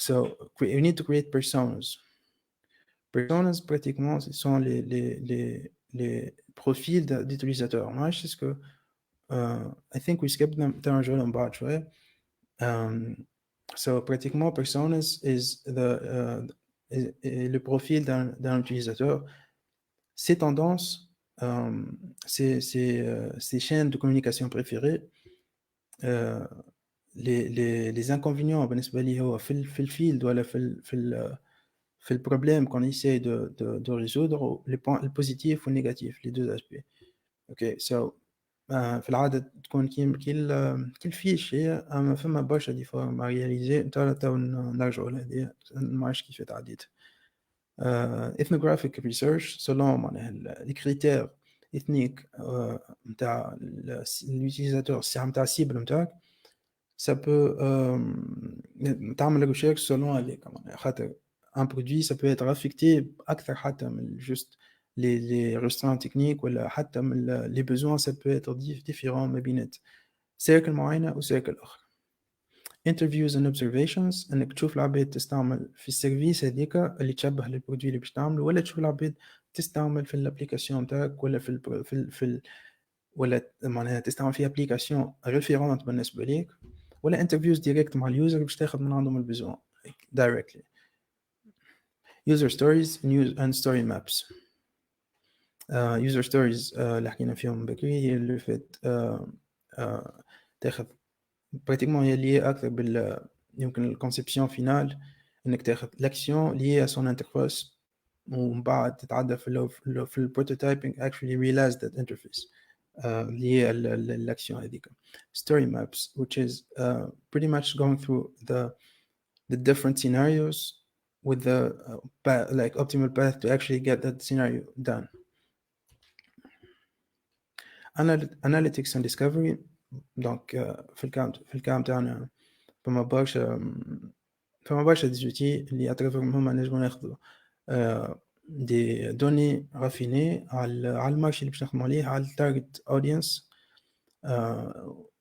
So you need to create personas. Personas, pratiquement, ce sont les profils d'utilisateurs. Moi, je sais que I think we skipped them dans un jeu en bas, tu vois. So pratiquement, personas is le profil d'un utilisateur. Ces tendances, ces chaînes de communication préférées, les inconvénients بالنسبة لي هو في الفيلد ولا في البروبلème qu'on essaie de résoudre, les points positifs ou négatifs, les deux aspects. Okay, so في العادة تكون كي الفيش هي أما فما برشا دي فما رياليزي نتاع تو نرجعوا لهذه ما عرفتش كيف تعديت. Ethnographic research selon معناها les critères ethniques نتاع l'utilisateur نتاع cible نتاعك, ça peut تعمل recherche selon هذيك معناها خاطر un produit ça peut être affecté أكثر حتى من juste les restreintes techniques ولا حتى من les besoins, ça peut être différent ما بين circle معينة و circle آخر. interviews and observations, انك تشوف العباد تستعمل في السيرفيس هذيك اللي تشبه للبرودوي اللي باش تعمله, ولا تشوف العباد تستعمل في الابليكاسيون تاعك ولا ولا معناها تستعمل في ابليكاسيون ريفيرونت بالنسبه ليك, ولا interviews ديريكت مع اليوزر باش تاخذ من عندهم البيزون directly. user stories and story maps. user stories اللي حكينا فيهم بكري هي اللي فات تاخذ براتيكمون هي ليي اكثر يمكن الكونسيبسيون فينال, انك تاخذ لاكسيون ليي à son interface ومن بعد تتعدى في البروتوتايبينج actually realize that interface ليي الاكسيون هذيك. story maps, which is pretty much going through the different scenarios with the like optimal path to actually get that scenario done. analytics and discovery. Donc في الكام تاعنا فما برشا دي زوتي اللي اترافيرهم هما نجمو ناخذو دي دوني رافيني على المارشي اللي باش نخدمو عليه, على التارجت اودينس,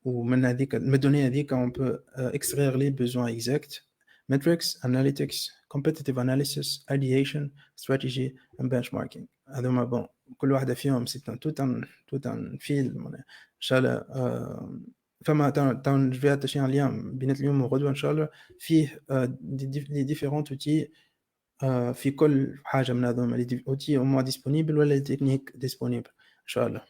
ومن هذيك من الدوني هذيك on peut extraire les besoins exacts, metrics, analytics, competitive analysis, ideation, strategy and benchmarking. هذوما بون كل واحدة فيهم سيتان توتان فيلم ان شاء الله. فما تاون جفيات تشيان اليوم بين اليوم وغدوة ان شاء الله فيه دي ديفيرونت اوتي في كل حاجة من هذوما لي اوتي او موا ديسپونيبل ولا تكنيك ديسپونيبل ان شاء الله.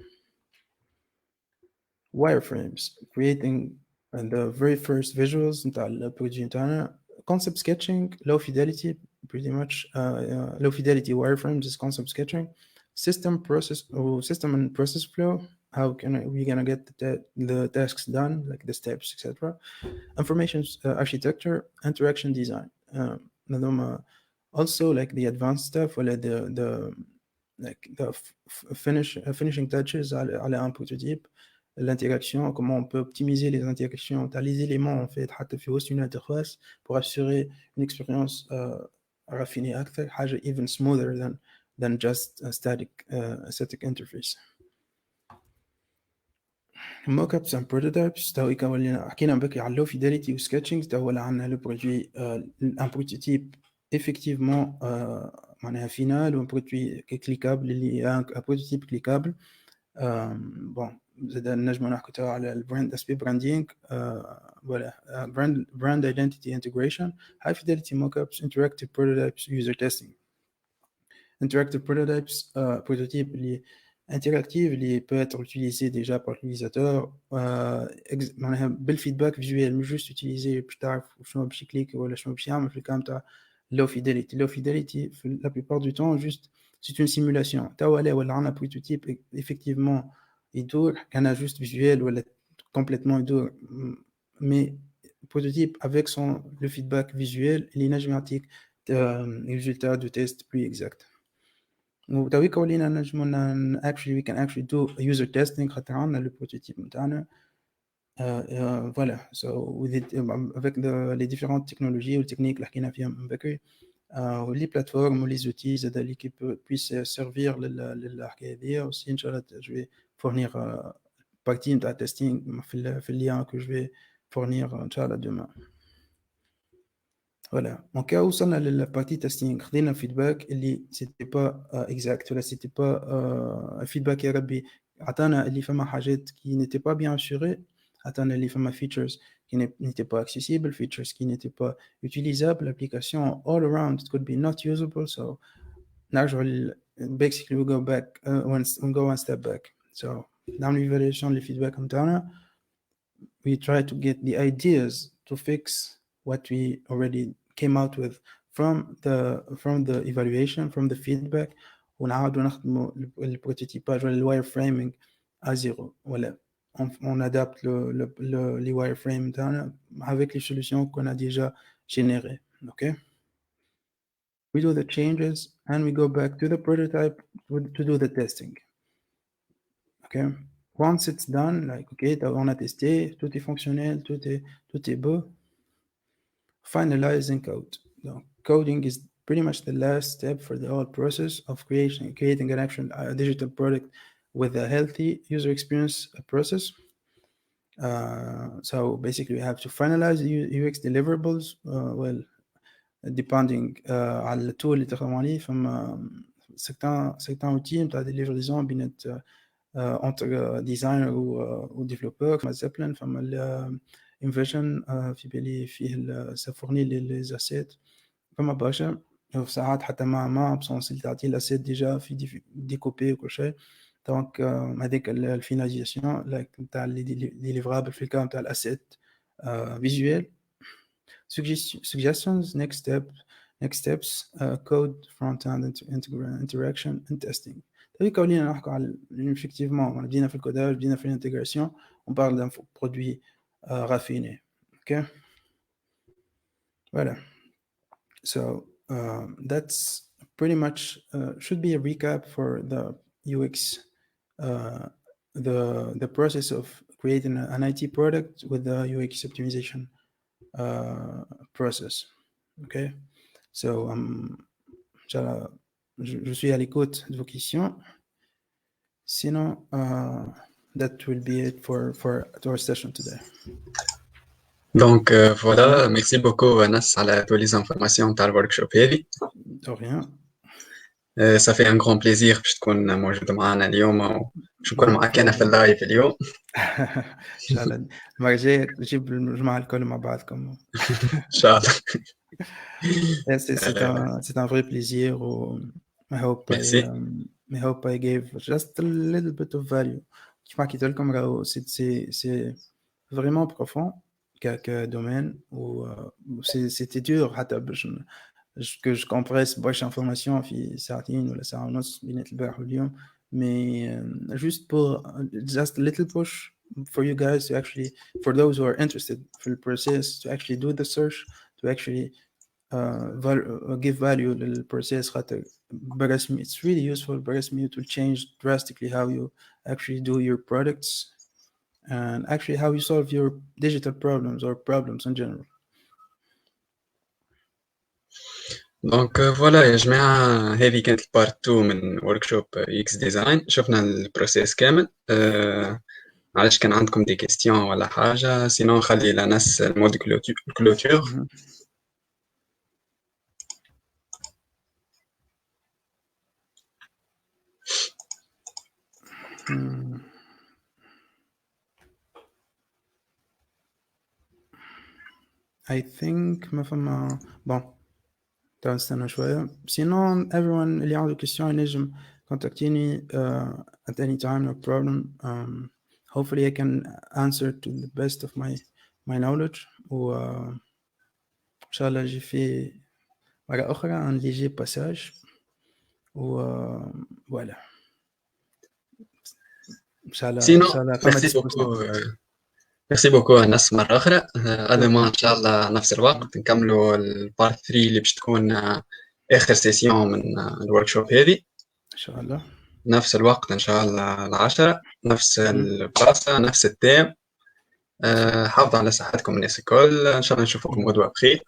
wireframes, creating the very first visuals نتاع البروجي نتاعنا. concept sketching, low fidelity, pretty much low fidelity wireframes is concept sketching. system and process flow, how can we gonna get the tasks done, like the steps, etc. Information architecture, interaction design. هذوما also like the advanced stuff ولا the like the finishing touches على un prototype, l'interaction, comment on peut optimiser les interactions, t'as les éléments en fait حتى في وسط une interface pour assurer une expérience raffinée أكثر, حاجة even smoother than just a static interface. Mockups and prototypes, تاو يكون حكينا بكري على low fidelity و sketching, تاو ولا عندنا le produit un prototype effectivement معناها final و un produit cliquable اللي un prototype cliquable. bon زاد نجمو نحكو تاو على البراند aspect branding, voilà brand identity integration, high fidelity mockups, interactive prototypes, user testing. Interactive prototypes, prototype اللي interactive اللي peut être utilisé déjà par l'utilisateur معناها بالفيدباك فيجوال, مش juste utiliser باش تعرف شنو باش يكليك ولا شنو باش يعمل في الكلام تاع low fidelity. Low fidelity la plupart du temps juste c'est une simulation. توا ولا عندنا prototype effectivement يدور كان juste visuel ولا complètement يدور, mais prototype avec le feedback visuel اللي ينجم يعطيك résultats de test plus exact. وتويكا ولينا نجمو we can actually do user testing خاطر عندنا le prototype نتاعنا. voilà, so with it, avec les différentes technologies ou techniques اللي حكينا فيهم من بكري, les plateformes ou les outils زاد اللي puissent servir للحكاية هذيا. aussi إن شاء الله je vais fournir partie نتاع testing في lien que je vais fournir إن شاء الله demain. Voilà. En cas où ça a la partie testing, خدينا الفيدباك اللي c'était pas exact ولا c'était pas feedback يا ربي, عطانا اللي فما حاجات qui n'étaient pas bien assurées, عطانا اللي فما features qui n'étaient pas accessibles, features qui n'étaient pas utilisables, l'application all around it could be not usable. So نرجع basically we go back we go one step back. So نعمل evaluation للفيدباك نتاعنا, we try to get the ideas to fix what we already came out with from the evaluation, from the feedback, ونعاودو نخدمو البروتوتيباج ولا الواير à zéro. Voilà, on adapte les wireframes نتاعنا avec les solutions qu'on a déjà générées. Okay, we do the changes and we go back to the prototype to do the testing. Okay, once it's done, like okay, on a testé, tout est fonctionnel, tout est beau, finalizing code. So coding is pretty much the last step for the whole process of creating an actual digital product with a healthy user experience process. So basically we have to finalize the UX deliverables, well depending على التول اللي تخدموا عليه. فما certains outils نتاع des livraisons بين entre designer ou développeur comme Zeppelin, فما InVision في بالي فيه ça fournit les assets فما برشا, ساعات حتى مع absence اللي تعطي الاسيت ديجا في ديكوبي وكل شيء. دونك هذيك الفيناليزاسيون نتاع لي ليفرابل في الكلام نتاع الاسيت فيجوال. suggestions, next steps, code, front-end interaction and testing. طيب ولينا نحكي على effectivement بدينا في الكوداج, بدينا في الانتجراسيون, on parle d'un produit raffiné. Okay, voilà. So that's pretty much should be a recap for the UX, the process of creating an IT product with the UX optimization process. Okay, so je suis à l'écoute de vos questions. Sinon, that will be it for our session today. Donc voilà, merci beaucoup Anas على toutes les informations تاع الوركشوب هذه. De rien. ça fait un grand plaisir باش تكون موجود معنا اليوم وباش نكون معك انا في اللايف اليوم. ان شاء الله المره الجايه نجيب الجماعه الكل مع بعضكم. ان شاء الله. C'est un vrai plaisir. I hope I gave just a little bit of value. كيف حكيت لكم راهو c'est vraiment profond que domaine où c'était dur حتى باش que je compresse برشا information في ساعتين ولا ساعه ونص بين البارح واليوم. mais juste pour just a little push for you guys to actually, for those who are interested for the process, to actually do the search, to actually give value للprocess خاطر برسمي it's really useful. برسمي it will change drastically how you actually do your products and actually how you solve your digital problems or problems in general. دونك فوالا يا جماعة، هذه كانت البارت 2 من وركشوب اكس ديزاين. شفنا البروسيس كامل. معلش كان عندكم دي كيستيون ولا حاجة، سينو نخلي لناس المود كلوتور. I think ما فما bon تعال نستنى شوية. Sinon everyone اللي عنده question ينجم contactini at any time, no problem. Hopefully I can answer to the best of my knowledge. و إن شاء الله j'ai fait مرة أخرى un léger passage. و voilà. إن شاء الله ميرسي بوكو الناس مرة أخرى. أدما إن شاء الله نفس الوقت نكملوا البارت 3 اللي باش تكون آخر سيسيون من الوركشوب هذه إن شاء الله. نفس الوقت إن شاء الله 10 نفس البلاصة نفس التيم. حافظوا على صحتكم الناس الكل. إن شاء الله نشوفكم غدوة بخير.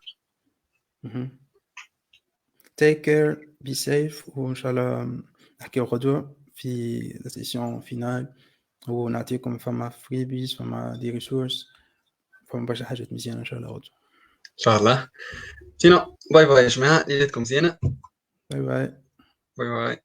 Take care, be safe. وإن شاء الله نحكيو غدوة في السيسيون فينال ونعطيكم فما فريبيز، فما دي ريسورس، فما برشا حاجات مزيانة إن شاء الله غدوة. إن شاء الله. سينو باي باي يا جماعة، ليلتكم زينة. باي باي. باي باي.